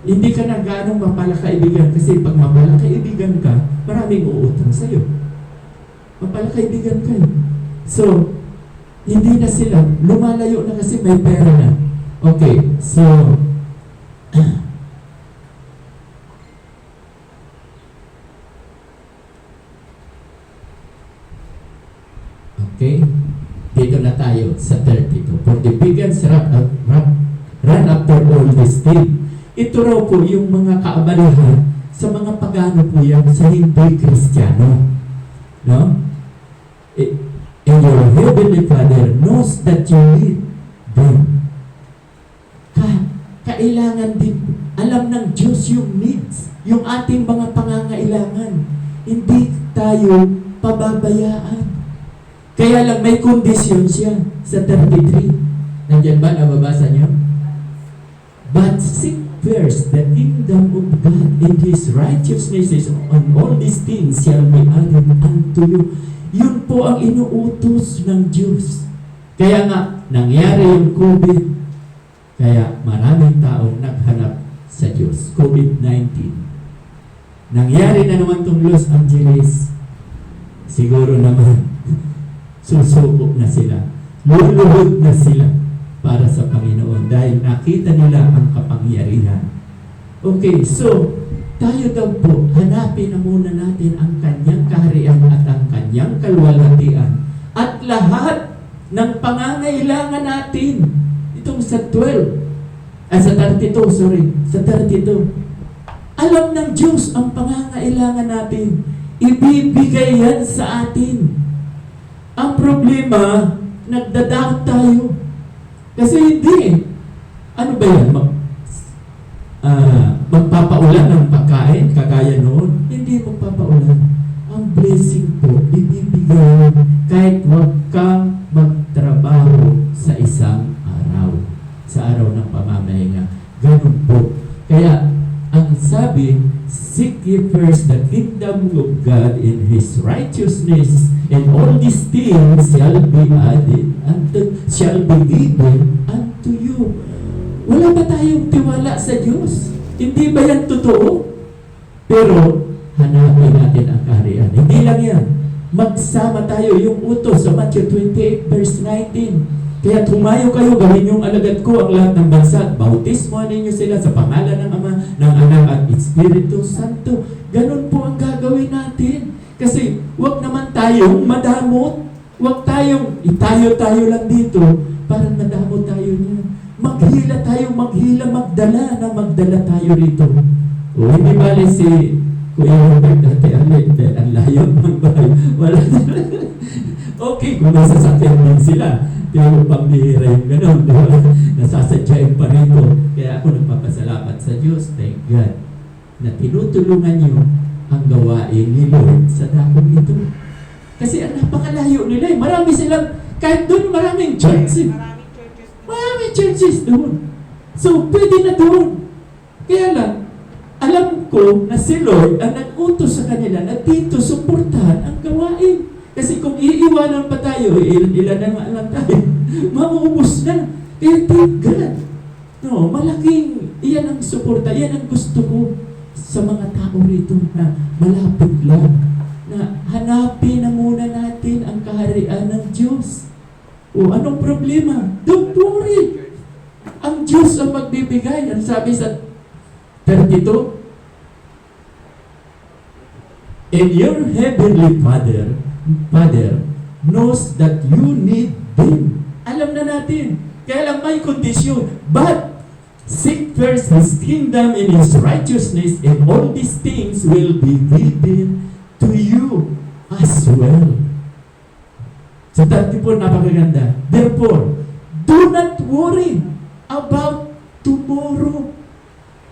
Hindi ka na ganong mapalakaibigan kasi pag mapalakaibigan ka, maraming uutang sa'yo. Mapalakaibigan ka. So, hindi na sila, lumalayo na kasi may pera na. Okay, so, okay, dito na tayo sa 32. For the pagans run after all these things. Ito raw po yung mga kaabalahan sa mga pagano po yan sa hindi Kristiyano. No? And your heavenly Father knows that you need them. Kailangan din, alam ng Diyos yung needs, yung ating mga pangangailangan. Hindi tayo pababayaan. Kaya lang may kondisyon siya sa 33. Nandiyan ba? Nababasa niyo? But seek first the kingdom of God and His righteousness, and all these things shall be added unto you. Yun po ang inuutos ng Diyos. Kaya nga, nangyari yung COVID. Kaya maraming tao naghanap sa Diyos. COVID-19. Nangyari na naman itong Los Angeles. Siguro naman, susuko na sila. Luluhod na sila para sa Panginoon dahil nakita nila ang kapangyarihan. Okay, so tayo daw po, hanapin na muna natin ang kanyang kaharian at ang kanyang kalwalhatian at lahat ng pangangailangan natin. Itong sa 32, sa 32. Alam ng Diyos ang pangangailangan natin. Ibibigay yan sa atin. Ang problema, nagda-doubt tayo. Kasi hindi. Ano ba yan? Magpapaulan ng pagkain, kagaya noon. Hindi magpapaulan. Ang blessing po, ibibigay kahit huwag kang magtrabaho sa isang araw. Sa araw ng pamamahinga. Ganun po. Kaya, ang sabi, seek ye first the kingdom of God and His righteousness, and all these things shall be added shall be given unto you. Wala ba tayong tiwala sa Diyos? Hindi ba yan totoo? Pero, hanapin natin ang kaharian. Hindi lang yan. Magsama tayo yung utos sa Matthew 28 verse 19. Kaya tumayo kayo, gawin yung alagad ko ang lahat ng bansa. Bautismo ninyo sila sa pangalan ng Ama, ng Anak at Espiritu Santo. Ganun po ang gagawin natin. Kasi wag naman tayong madamot. Wag tayong itayo-tayo lang dito para madamot tayo niyan. Maghila tayo, magdala tayo rito. O hindi bali si Kuya Robert dati ang layo ng bahay. Wala okay, kung nasasakyan din sila. Pero pambihira yung gano'n, diba? Nasasadyain pa rin ko. Kaya ako nagpapasalamat sa Diyos, thank God, na tinutulungan niyo ang gawain ni Lord sa dakong ito. Kasi ang napakalayo nila eh. Marami silang, kahit doon maraming church eh. Maraming churches doon. So, pwede na doon. Kaya lang, alam ko na si Lord ang nag-utos sa kanila na dito suportahan ang gawain. Kasi kung iiwanan pa tayo, ilan na lang tayo, maubos na. Kaya thank God. No, malaking, iyan ang suporta, iyan ang gusto ko sa mga tao rito na malapit lang. Na hanapin na muna natin ang kaharian ng Diyos. O anong problema? Don't worry. Ang Diyos ang magbibigay. Ang sabi sa 32, and your heavenly Father knows that you need them. Alam na natin. Kaya lang may kondisyon. But seek first His kingdom and His righteousness, and all these things will be given to you as well. Sa 34, napakaganda. Therefore, do not worry about tomorrow.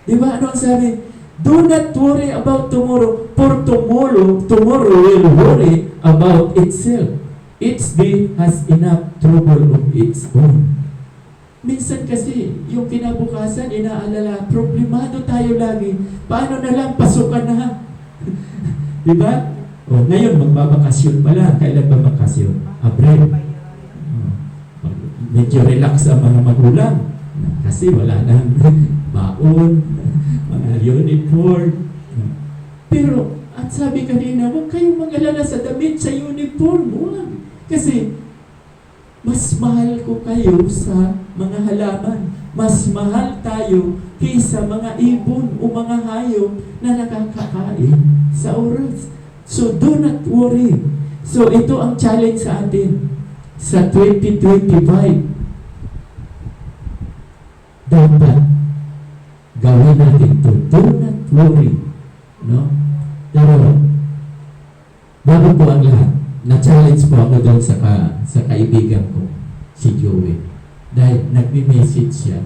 Diba? Ano ang sabi? Do not worry about tomorrow, for tomorrow will worry about itself. Each day has enough trouble of its own. Minsan kasi, yung kinabukasan, inaalala, problemado tayo lagi. Paano na lang, pasukan na. Di ba? O, ngayon, magbabakasyon pa lang. Kailan ba bakasyon? Abril. Medyo relax ang mga magulang. Kasi wala nang baon, mga uniform. Pero, at sabi kanina, huwag kayong mag-alala sa damit, sa uniform. Huwag. Kasi, mas mahal ko kayo sa mga halaman. Mas mahal tayo kaysa mga ibon o mga hayop na nakakakain sa oras. So, do not worry. So, ito ang challenge sa atin sa 2025. Dapat gawin natin ito. Do not worry. No? Pero, bago po ang lahat, na-challenge po ako doon sa kaibigan ko, si Joey. Dahil nagme-message siya.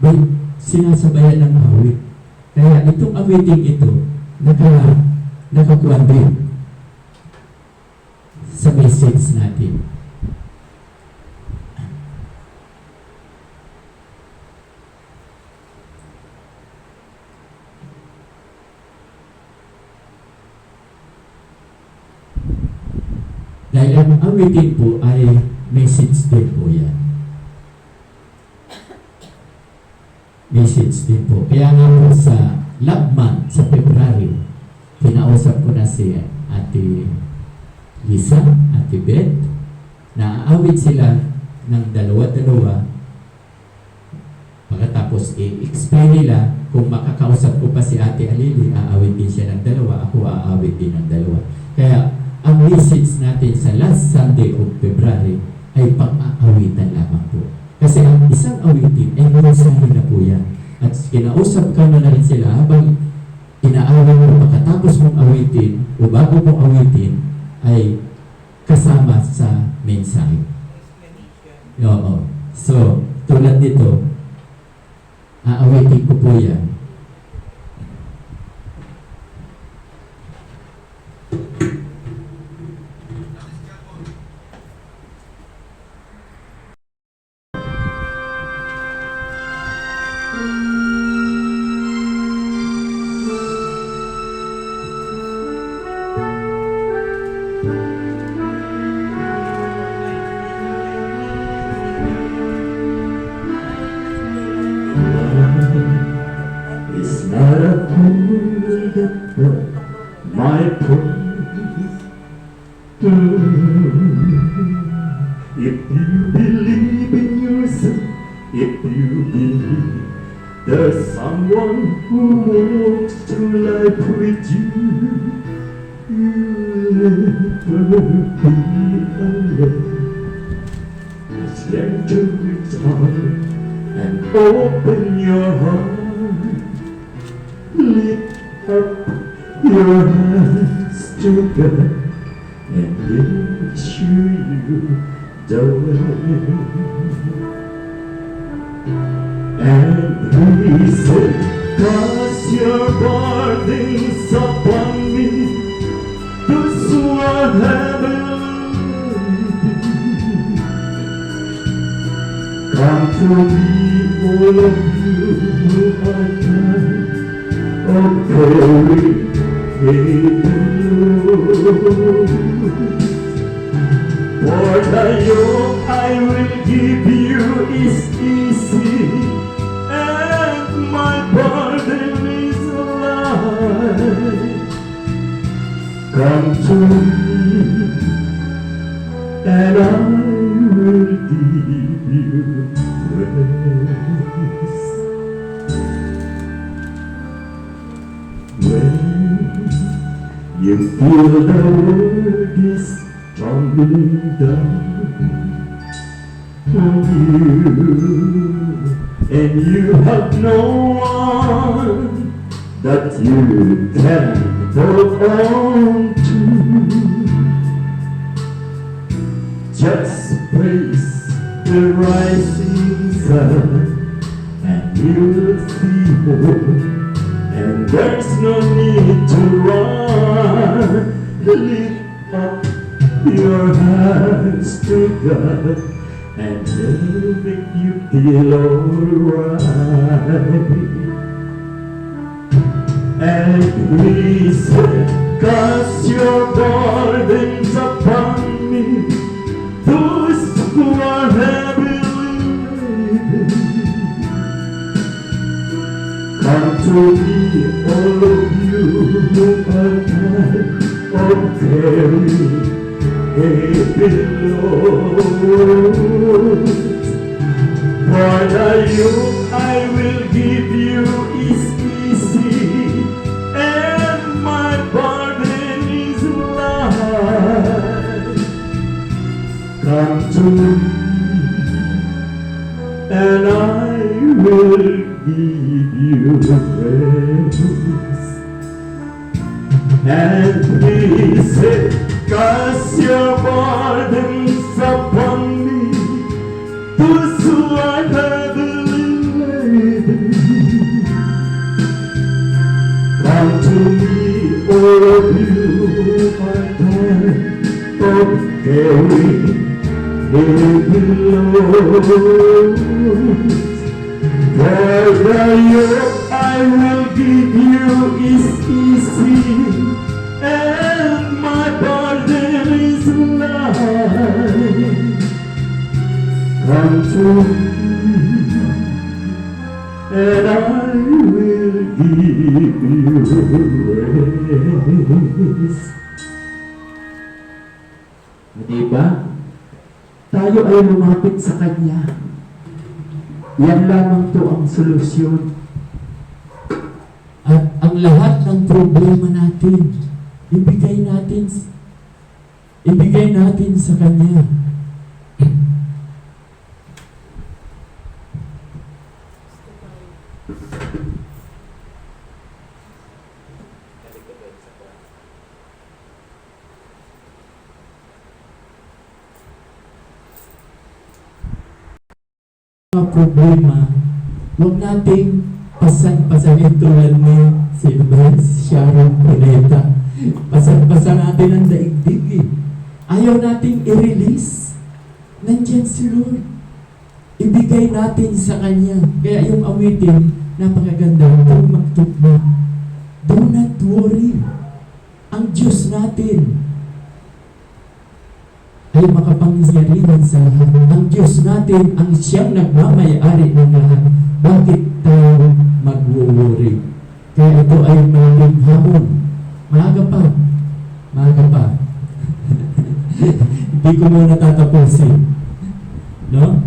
But, sinasabayan ng awit. Kaya itong awiting ito, nakakuan din sa message natin. Dahil ang awitin po ay message din po yan. Message din po. Kaya nga po sa Love Month sa February, kinausap ko na si Ate Lisa, Ate Beth, na aawit sila ng dalawa-dalawa. Pagkatapos i-explain nila, kung makakausap ko pa si Ate Alili, aawit din siya ng dalawa, ako aawit din ng dalawa. Kaya ang message natin sa last Sunday of February ay pang-aawitan lamang po. Kasi ang isang awitin ay mensahe na po yan. At kinausap ka na rin sila habang inaawit mo pagkatapos mong awitin o bago mong awitin ay kasama sa mensahe. Oo. So, tulad nito, aawitin ko po yan. It's not a fool that brought my praise. If you believe in yourself, if you believe there's someone who walks through life with you, you'll never be alone. Just learn to return and open your heart. Lift up your hands to God, and He'll show you the way. And He said, cast your burdens upon me, those who are heavy. Come to me, all of you who are tired. Oh, carry it alone. For the yoke I will give you is easy, and my burden is light. Come to me, and I will give you rest. When you feel the world is tumbling down on you, and you have no one that you can hold on to, just praise the rising sun, and you'll see hope. And there's no need to run. Lift up your hands to God, and He'll make you feel alright. And he said, cast your burdens upon me, those who are heavily laden. Come to me, all of you who are tired of carrying heavy loads. For the yoke I will give you is easy, and my burden is light. Come to me, and I will give you rest. And he said, cast your burdens upon me, those who are heavily laden. Come to me, all of you who are tired of carrying heavy loads. For the yoke I will give you is easy, and my burden is light. Come to me, and I will give you rest. Diba? Tayo ay lumapit sa Kanya. Yan lamang to ang solusyon. At ang lahat ng problema natin, ibigay natin sa Kanya. Mga problema, huwag nating pasan-pasanin tulad ni Sharon Cuneta. Pasan-pasan natin ang daigdig eh. Ayaw nating i-release. Nandiyan si Lord. Ibigay natin sa Kanya. Kaya yung awitin, napakaganda. Kung magtugma, do not worry. Ang Diyos natin ay makapangyarihan sa lahat. Ang Diyos natin ang siyang nagmamayari ng lahat. Bakit tayo mag-worry? Kaya ito ay malaking hamon. Maaga pa. Hindi ko muna tatapusin. No?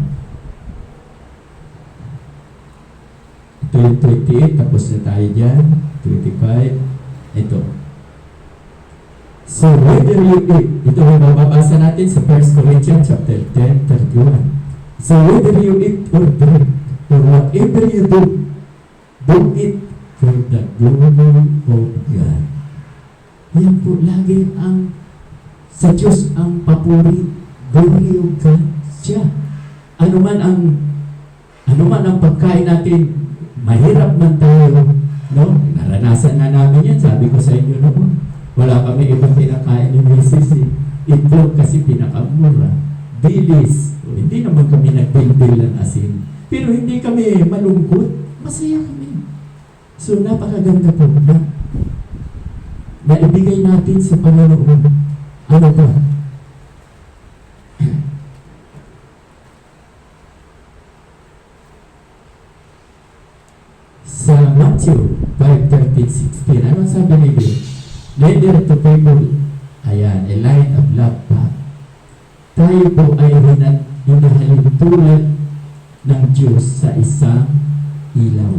Ito yung 28, tapos na tayo dyan. 25, ito. So, whether you eat, ito ang mababasa natin sa 1 Corinthians chapter 10, 31. So, whether you eat or drink, or whatever you do it for the glory of God. Yan po, lagi ang sa Diyos ang papuri, glory of God siya. Ano man ang pagkain natin, mahirap man tayo, no? Naranasan na namin yan, sabi ko sa inyo noon. Wala kami ibang pinakain ni Mrs. Itlog kasi pinakamura. Bilis. O, hindi naman kami nagbilbil ng asin. Pero hindi kami malungkot. Masaya kami. So, napakaganda po na ibigay natin sa Panginoon. Ano ba? Sa Matthew 5:13-16, ano sabi ni Diyos? Neither to people, ayan, a line of love pa. Tayo po ay hinahalin tulad ng Diyos sa isang ilaw.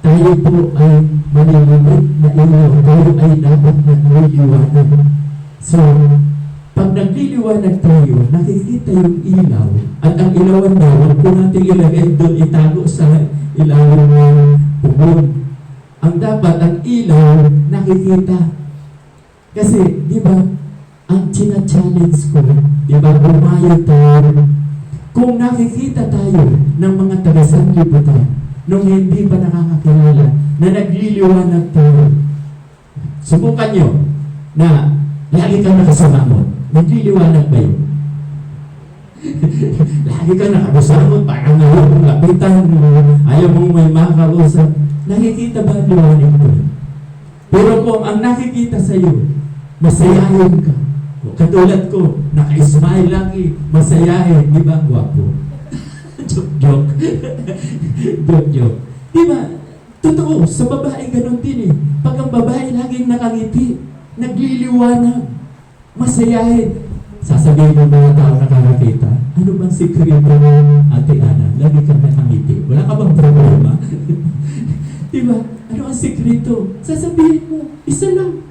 Tayo po ay maliliit na ilaw. Tayo ay dapat nagliliwanag. So, pag nagliliwanag tayo, nakikita yung ilaw. At ang ilawan na, huwag po natin ilagay doon, itago sa ilaw ng pugon. Ang dapat, ang ilaw, nakikita. Kasi, di ba, ang china-challenge ko, di ba, bumayo tayo. Kung nakikita tayo ng mga taga-sanlibutan, nung hindi pa nakakakilala, na nagliliwanag tayo, subukan nyo na lagi kang nakasamangot. Nagliliwanag ba yun? Lagi kang nakasamangot, parang ayaw mong lapitan, ayaw mong may makausap. Nakikita ba ang liwanag ko? Pero kung ang nakikita sa iyo, masayahin ka. O, katulad ko, naka-smile lagi, masayahin, di ba? Gwapo. Joke. Joke. Di ba? Totoo, sa babae ganun din eh. Pag ang babae laging nakangiti, nagliliwanag, masayahin. Sasabihin ng mga tao nakakakita, ano bang sikreto mo, Ate Ana? Lagi kang nakangiti. Wala ka bang problema? Di ba? Ano ang sikreto? Sasabihin mo, isa lang,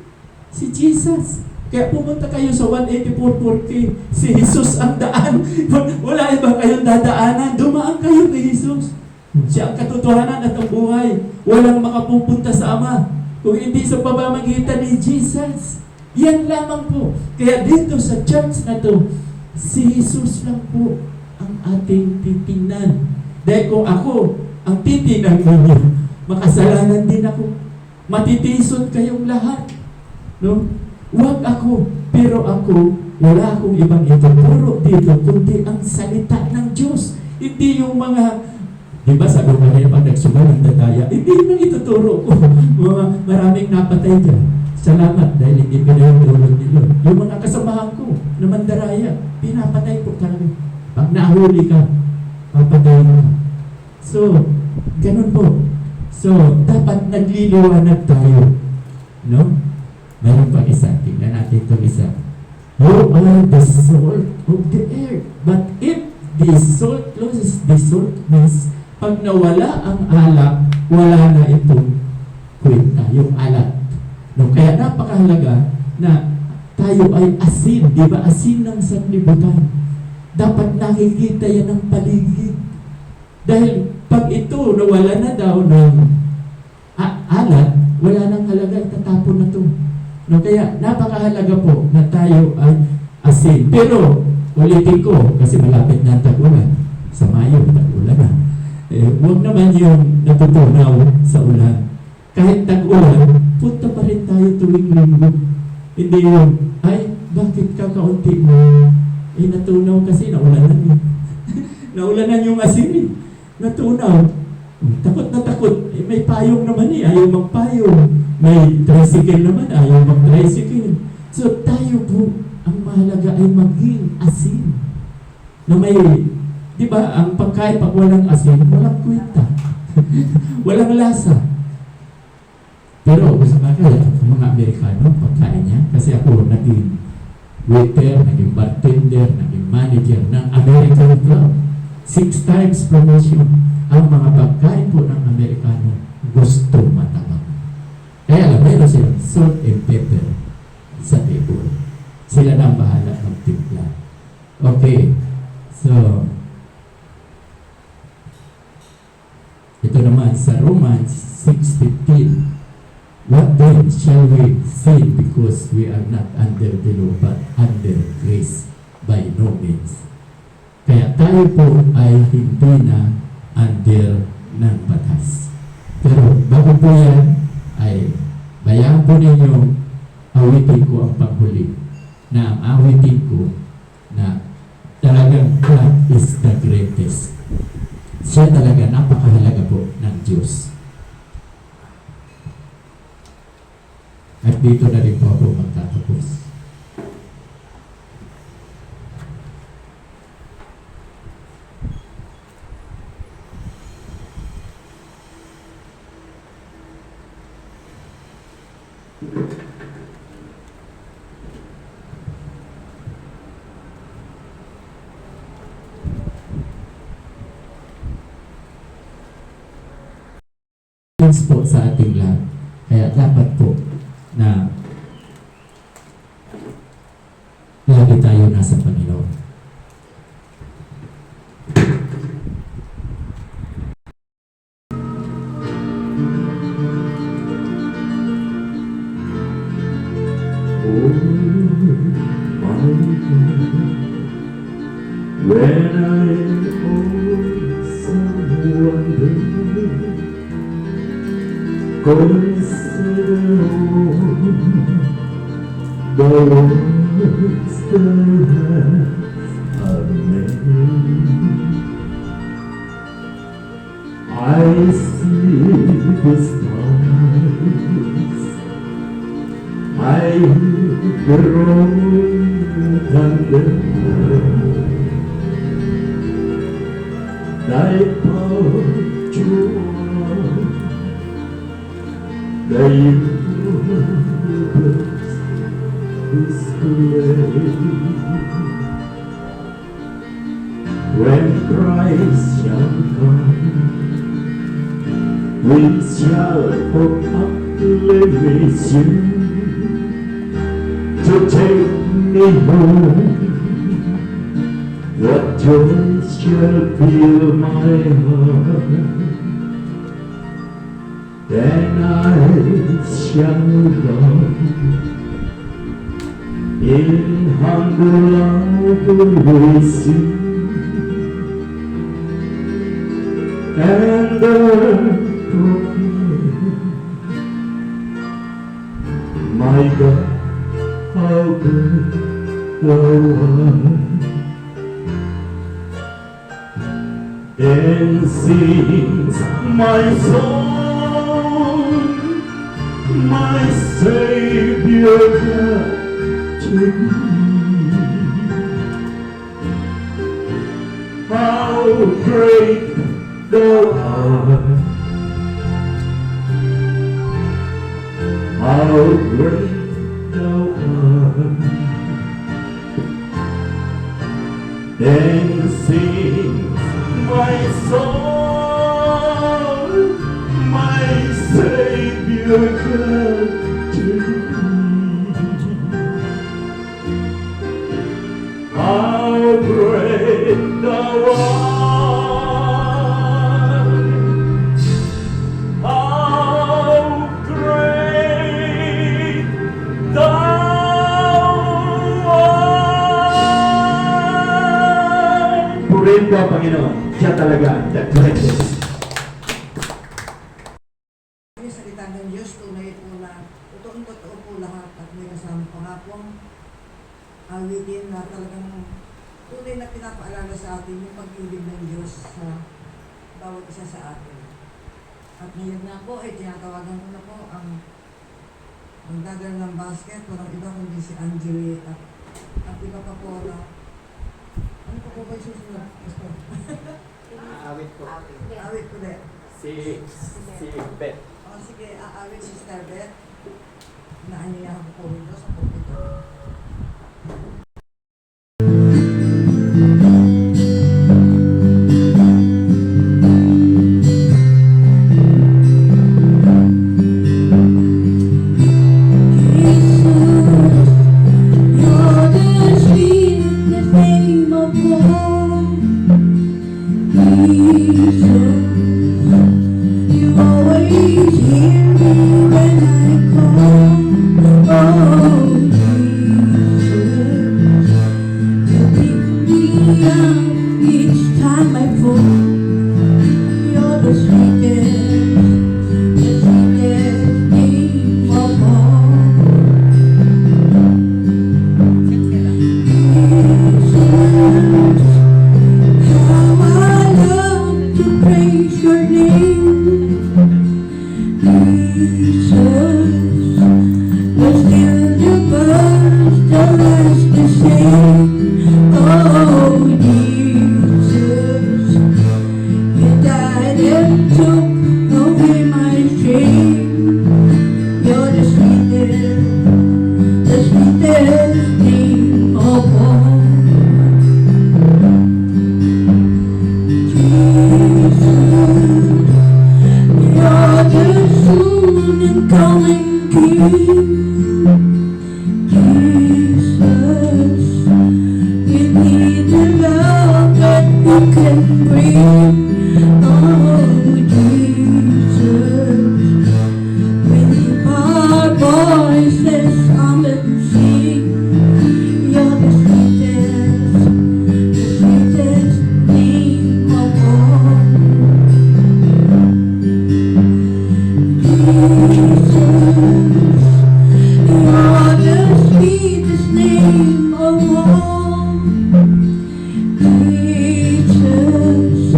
si Jesus. Kaya pumunta kayo sa 18440, si Jesus ang daan. Wala iba kayong dadaanan. Dumaan kayo kay Jesus. Siya ang katotohanan at ang buhay. Walang makapupunta sa Ama kung hindi sa pamamagitan ni Jesus. Yan lamang po. Kaya dito sa church na to, si Jesus lang po ang ating titingnan. Dahil kung ako ang titingnan ninyo, makasalanan din ako. Matitisod kayong lahat. No? Huwag ako, pero ako, wala akong ibang ituturo dito, kundi ang salita ng Diyos. Hindi yung mga, di ba sabi mo na pag nagsugal ng dadaya, hindi yung ituturo ko. Mga maraming napatay dyan. Salamat dahil hindi pinahintulog nilo. Yung mga kasamahan ko na mandaraya, pinapatay po talaga. Pag nahuli ka, papatayin ka. So, ganun po. So, dapat nagliliwanag tayo. No? Meron pang isa. Tingnan natin itong isa. You are the salt of the earth. But if the salt loses the saltness, pag nawala ang alak, wala na itong kwenta, yung alat. No, kaya napakahalaga na tayo ay asin. Di ba? Asin ng sanlibutan. Dapat nakikita yan ng paligid. Dahil pag ito nawala na daw ng alat, wala nang halaga, itatapon na ito. No, kaya napakahalaga po na tayo ay asin. Pero, ulitin ko, kasi malapit na ang tag-ulan. Sa Mayo, tag-ulan na. Huwag naman yung natutunaw sa ulan. Kahit tag-ulan, punta pa rin tayo tuwing linggo. Hindi yung, ay, bakit kakaunti mo? Natunaw kasi, naulanan yun. Naulanan yung asin eh. Natunaw. Takot na takot. May payong naman eh. Ayaw magpayong. May tricycle naman. Ayaw mag-tricycle. So tayo po, ang mahalaga ay maging asin. Na may, di ba, ang pagkain pag walang asin, walang kwenta. Walang lasa. Pero gusto ka kaya, ang mga Amerikano, pagkain niya, kasi ako naging waiter, naging bartender, naging manager ng American Club. 6 times promotion. Ang mga pagkain po ng Amerikano gusto matabang. Kaya alam, meron silang salt and pepper sa table. Sila na ang bahala magtimpla. Okay. So, ito naman sa Romans 6:15. What then shall we say because we are not under the law but under grace? By no means. Kaya tayo po ay hindi na under ng batas. Pero bago po yan, ay bayaan po ninyo awitin ko ang panghuli. Na ang awitin ko na talagang God is the greatest. Siya talaga napakahalaga po ng Diyos. At dito na rin po ako magtatapos. Po sa ating lahat. Kaya dapat po na lagi tayo nasa Panginoon. When I hold someone consider the words that have made. I see the stars. I hear the rolling thunder. Thy patrol, the universe display. When Christ shall come, we shall proclaim to take me home. What joy shall fill my heart? Then I shall love in humble adoration and proclaim, my God, how great thou art. Then sings my soul, my Savior God to me. How great thou art, how great thou art. Then sings my soul, my Savior God to me. How great thou art, how great thou art. Purihin ka, Panginoon. Siya talaga, the greatest. Yung salita ng Diyos, tunay po na, totoo po lahat at may kasama pa nga pong awitin na talagang tunay na pinapaalala sa atin yung pag-ibig ng Diyos sa bawat isa sa atin. At ngayon na po, ay tinatawagan ko na po ang magdadala ng basket, walang iba kundi si Angeli at iba pa po na, ano pa po ba yung susunod? Pastor? Awit po. Awit ko din. Si Bet. O sige, aawit si Sister Beth. Naanyayahan ko po ito sa pulpito. Each time I fall, you're the sweetest name of all. Jesus, how I love to praise your name. Jesus, but still the birds don't rest the same. Oh, Jesus, you died and took away my shame. You're the sweetest name of all. Jesus, you're the soon and coming King. Jesus, you need the love that you can bring. Oh, Jesus, we lift our voices up and sing. You're the sweetest name of all. Jesus, you're the sweetest name of all. Jesus,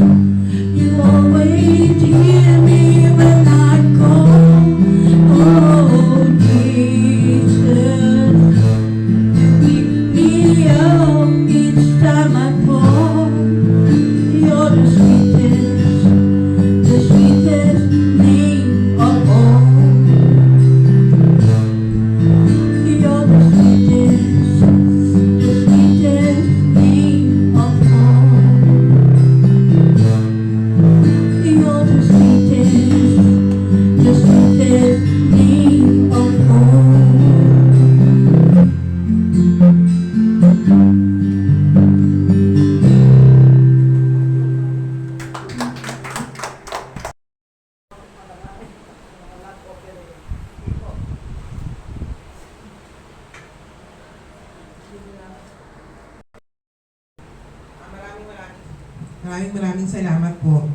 salamat po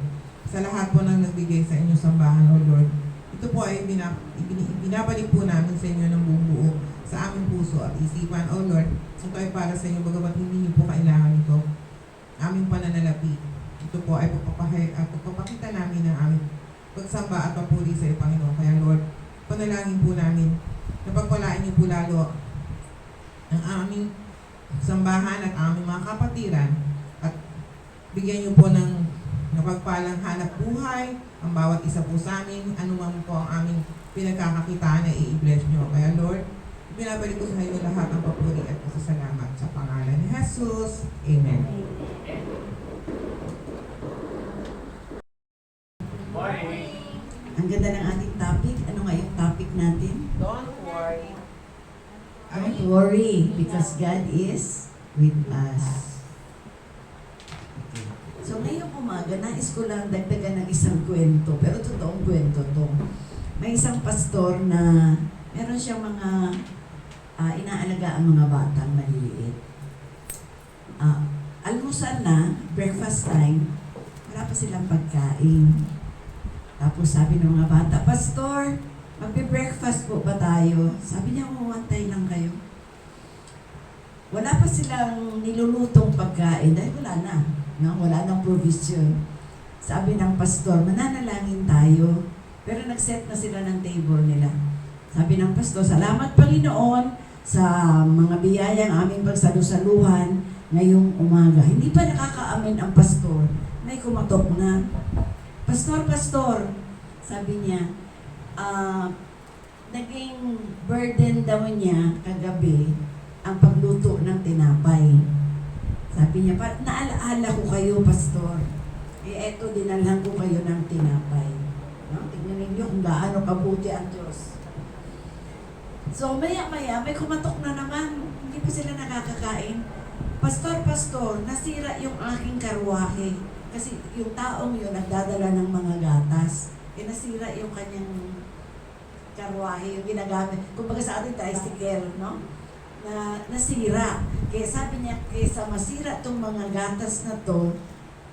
sa lahat po ng nagbigay sa inyong sambahan, O Lord. Ito po ay binabalik po namin sa inyo ng buong buo sa aming puso at isipan, O Lord. Ito ay para sa inyo, bagamat hindi niyo po kailangan ito. Aming pananalapi. Ito po ay pagpapakita namin ng aming pagsamba at papuri sa iyo, Panginoon. Kaya Lord, panalangin po namin na pagpalain niyo po lalo ang aming sambahan at aming mga kapatiran at bigyan niyo po ng napagpalang hanap buhay ang bawat isa po sa amin, anuman po ang aming pinagkakakitaan na i-bless niyo. Kaya Lord, binabalik ko sa iyo lahat ng papuri at pasasalamat sa pangalan ni Jesus. Amen. Ang ganda ng ating topic. Ano nga yung topic natin? Don't worry. Don't worry, because God is with us. Okay. So ngayong umaga, nais ko lang dagdagan ng isang kwento, pero totoong kwento to. May isang pastor na meron siyang mga inaalaga ang mga batang maliliit. Almusal na, breakfast time, wala pa silang pagkain. Tapos sabi ng mga bata, Pastor, magbe-breakfast po ba tayo? Sabi niya, umantay lang kayo. Wala pa silang nilulutong pagkain dahil wala na. No? Wala nang provision. Sabi ng pastor, mananalangin tayo. Pero nag-set na sila ng table nila. Sabi ng pastor, salamat Panginoon sa mga biyayang aming pagsalusaluhan ngayong umaga. Hindi pa nakakaamin ang pastor. May kumatok na. Pastor, sabi niya, naging burden daw niya kagabi ang pagluto ng tinapay. Sabi niya, naalaala ko kayo, Pastor. Eto, dinalhan ko kayo ng tinapay. No? Tingnan ninyo kung gaano kabuti ang Diyos. So, maya-maya, may kumatok na naman. Hindi pa sila nakakakain. Pastor, nasira yung aking karwahe. Kasi yung taong yun nagdadala ng mga gatas. Nasira yung kanyang karwahe, yung ginagamit. Kumbaga sa atin, tricycle, no? Na nasira. Kaya sabi niya, kaysa masira tong mga gatas na to,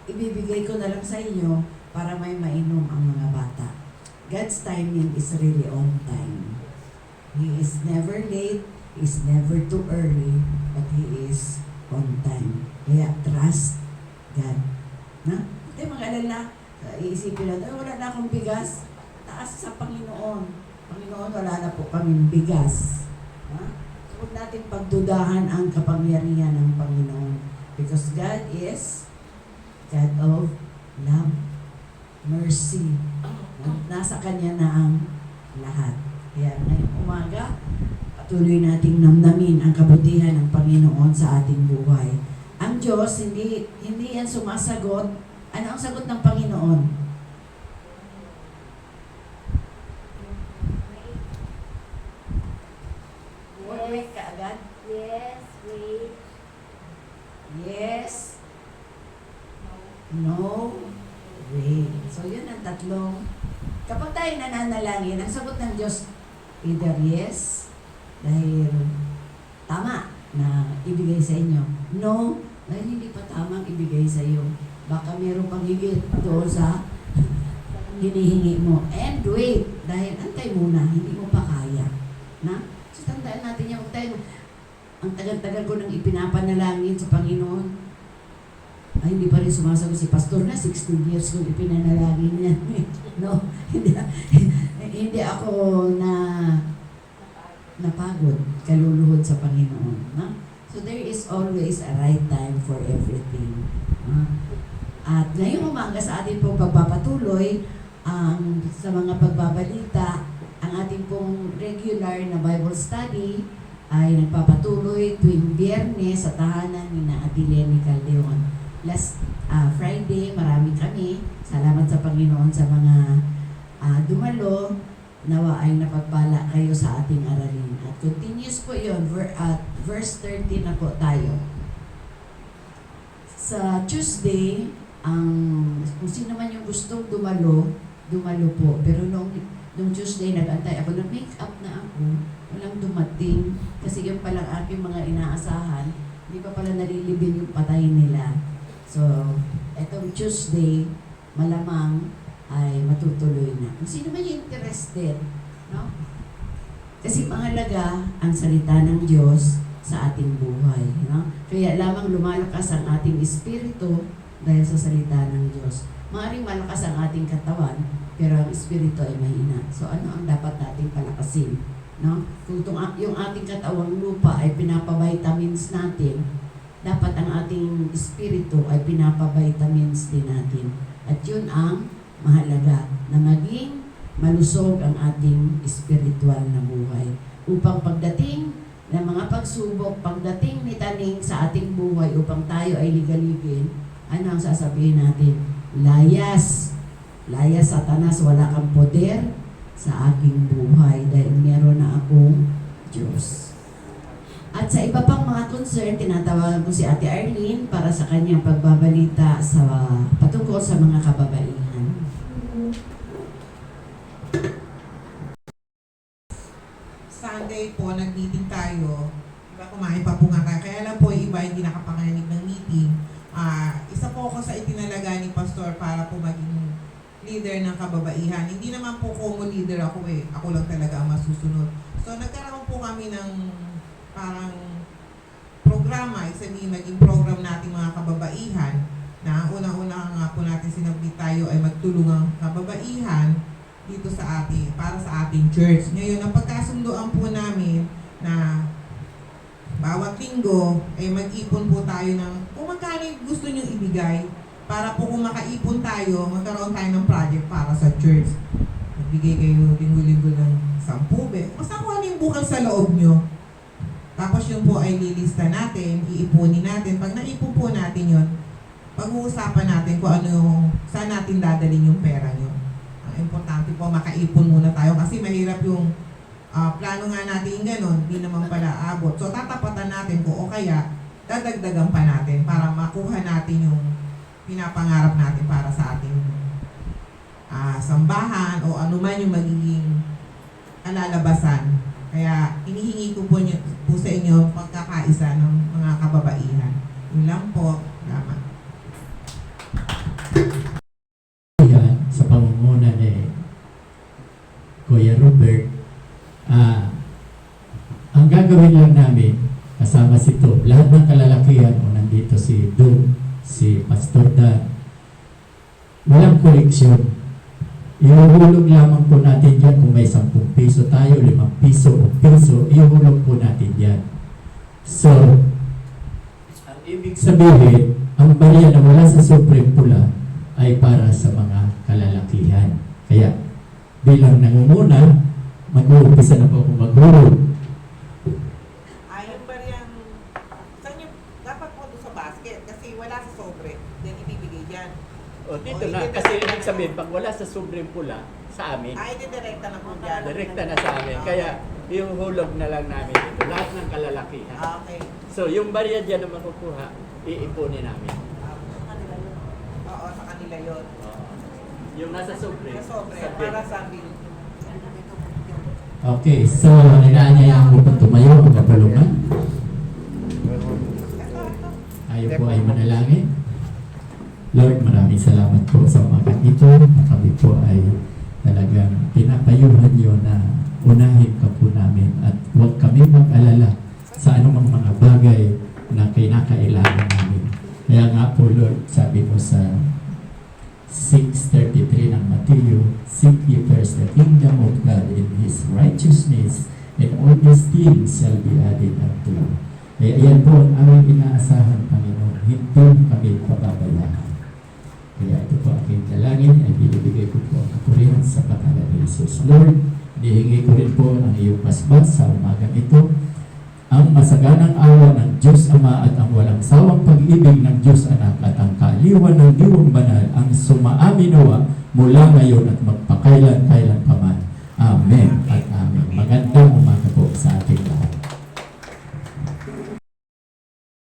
ibibigay ko na lang sa inyo para may mainom ang mga bata. God's timing is really on time. He is never late, He is never too early, but He is on time. Kaya trust God. Na? Hindi mag-alala. Iisipin natin, wala na akong bigas. Taas sa Panginoon. Panginoon, wala na po kaming bigas. Ha? So, huwag natin pagdudahan ang kapangyarihan ng Panginoon. Because God is God of love, mercy. Nasa Kanya na ang lahat. Kaya ngayong umaga, patuloy nating namnamin ang kabutihan ng Panginoon sa ating buhay. Ang Diyos, hindi yan sumasagot. Ano ang sagot ng Panginoon? Wait ka agad? Yes, wait. Yes. No. Wait. So, yun ang tatlong. Kapag tayo nananalangin, ang sagot ng Diyos, either yes, dahil tama na ibigay sa inyo. No, dahil hindi pa tamang ibigay sa iyo. Baka meron pang higit doon sa hinihingi mo. And wait, dahil antay muna, hindi mo pa kaya. Na? So, tandaan natin yung tayo. Ang tagal-tagal ko nang ipinapanalangin sa Panginoon. Ay, hindi pa rin sumasagot si Pastor na 16 years kong ipinanalangin niya. No, hindi ako napagod, kaluluhod sa Panginoon. No? So, there is always a right time for everything. At ngayong umaga sa ating pong pagpapatuloy, sa mga pagbabalita, ang ating pong regular na Bible study ay nagpapatuloy tuwing Biyernes sa tahanan ni na Ate Lenny Caldeon. Last Friday, marami kami. Salamat sa Panginoon sa mga dumalo. Nawa ay napagpala kayo sa ating aralin. At continuous po yun. At verse 30 na po tayo. Sa Tuesday, kung sino man yung gustong dumalo po. Pero nung Tuesday, nag-antay ako. Nag-make up na ako. Walang dumating. Kasi yung palang aking mga inaasahan, hindi pa pala nalilibin yung patay nila. So, etong Tuesday, malamang ay matutuloy na. Kung sino man yung interested, no? Kasi mahalaga ang salita ng Diyos sa ating buhay. No? Kaya lamang lumalakas ang ating espiritu dahil sa salita ng Diyos. Maaaring malakas ang ating katawan, pero ang espiritu ay mahina. So ano ang dapat nating palakasin? No? Kung yung ating katawang lupa ay pinapavitamins natin, dapat ang ating espiritu ay pinapavitamins din natin. At yun ang mahalaga, na maging malusog ang ating spiritual na buhay. Upang pagdating ng mga pagsubok, pagdating ni Taning sa ating buhay, upang tayo ay ligaligin, ano ang sasabihin natin? Layas! Layas, Satanas, wala kang poder sa aking buhay dahil meron na akong Diyos. At sa iba pang mga concern, tinatawagan ko si Ate Arlene para sa kanyang pagbabalita sa patungkol sa mga kababaihan. Sunday po, nag-meeting tayo. Diba, kumain pa po nga tayo. Kaya lang po, yung iba hindi nakapanganig ng meeting. Isa po ako sa itinalaga ni Pastor para po maging leader ng kababaihan. Hindi naman po common leader ako eh. Ako lang talaga ang masusunod. So, nagkaroon po kami ng parang programa. Isabihin, maging program natin mga kababaihan na unang-una nga po natin sinabit tayo ay magtulungang kababaihan dito sa ating, para sa ating church. Ngayon, ang pagkasundoan po namin na bawat linggo ay mag-ipon po tayo ng kung magkano gusto nyo ibigay para po kung makaipon tayo, magkaroon tayo ng project para sa church. Magbigay kayo linggo-linggo ng 10 basta kung ano yung bukal sa loob nyo. Tapos yun po ay lilista natin, iipunin natin. Pag naipon po natin yun, pag-uusapan natin kung ano yung, saan natin dadalhin yung pera nyo. Ang importante po, makaipon muna tayo kasi mahirap yung plano nga natin yung ganon, hindi naman pala abot. So tatapatan natin po o kaya dadagdagan pa natin para makuha natin yung pinapangarap natin para sa ating sambahan o anuman yung magiging alalabasan. Kaya inihingi ko po, po sa inyo pagkakaisa ng mga kababaihan. Yun lang po. Salamat. Yan, sa pamumuno ni Kuya Robert, ang gagawin lang namin, kasama si Tob, lahat ng kalalakihan o nandito si Doug, si Pastor Dan, walang koleksyon. Ihuhulog lamang po natin dyan kung may 10 piso tayo, 5 piso o piso, ihuhulog po natin dyan. So, ang ibig sabihin, ang barya na wala sa Supreme Pula ay para sa mga kalalakihan. Kaya, bilang nangunguna, mag-uumpisa na po akong maghulog. Yung bariyang, saan yung, dapat po doon sa basket kasi wala sa sobre, then ibibigay dyan. O dito na, kasi ibig sabihin, pag wala sa sobrang pula sa amin, Direkta na po dyan. direkta na sa amin. Kaya ihuhulog na lang namin ito, lahat ng kalalakihan. Okay. So yung barya dyan na makukuha, iipunin namin. Sa kanila yun. Oo, sa kanila yun. Yung nasa sobre, Sa sobre, sa para bin. sa bill. Okay, so ninaanyayaan mo pong tumayo ang kapulungan. Tayo po ay manalangin. Lord, maraming salamat po sa umaga ito. Kami po ay talagang pinapayuhan niyo na unahin ka po namin at huwag kami mag-alala sa anumang mga bagay na kinakailangan namin. Kaya nga po Lord, sabi mo sa 6:33 ng Matthew, seek ye first the kingdom of God and His righteousness, and all these things shall be added unto you. Kaya yan po ang aming inaasahan, Panginoon. Hindi kami pababayaan. Kaya ito po aking dalangin ay binibigay ko po ang kapurihan sa pangalan ni Jesus. Lord, nihingi ko rin po ang iyong pasbas sa umagang ito. Ang masaganang awa ng Diyos Ama at ang walang sawang pag-ibig ng Diyos Anak at ang kaaliwan ng Diwang Banal ang sumaaminowa mula ngayon at magpakailan-kailan pa man.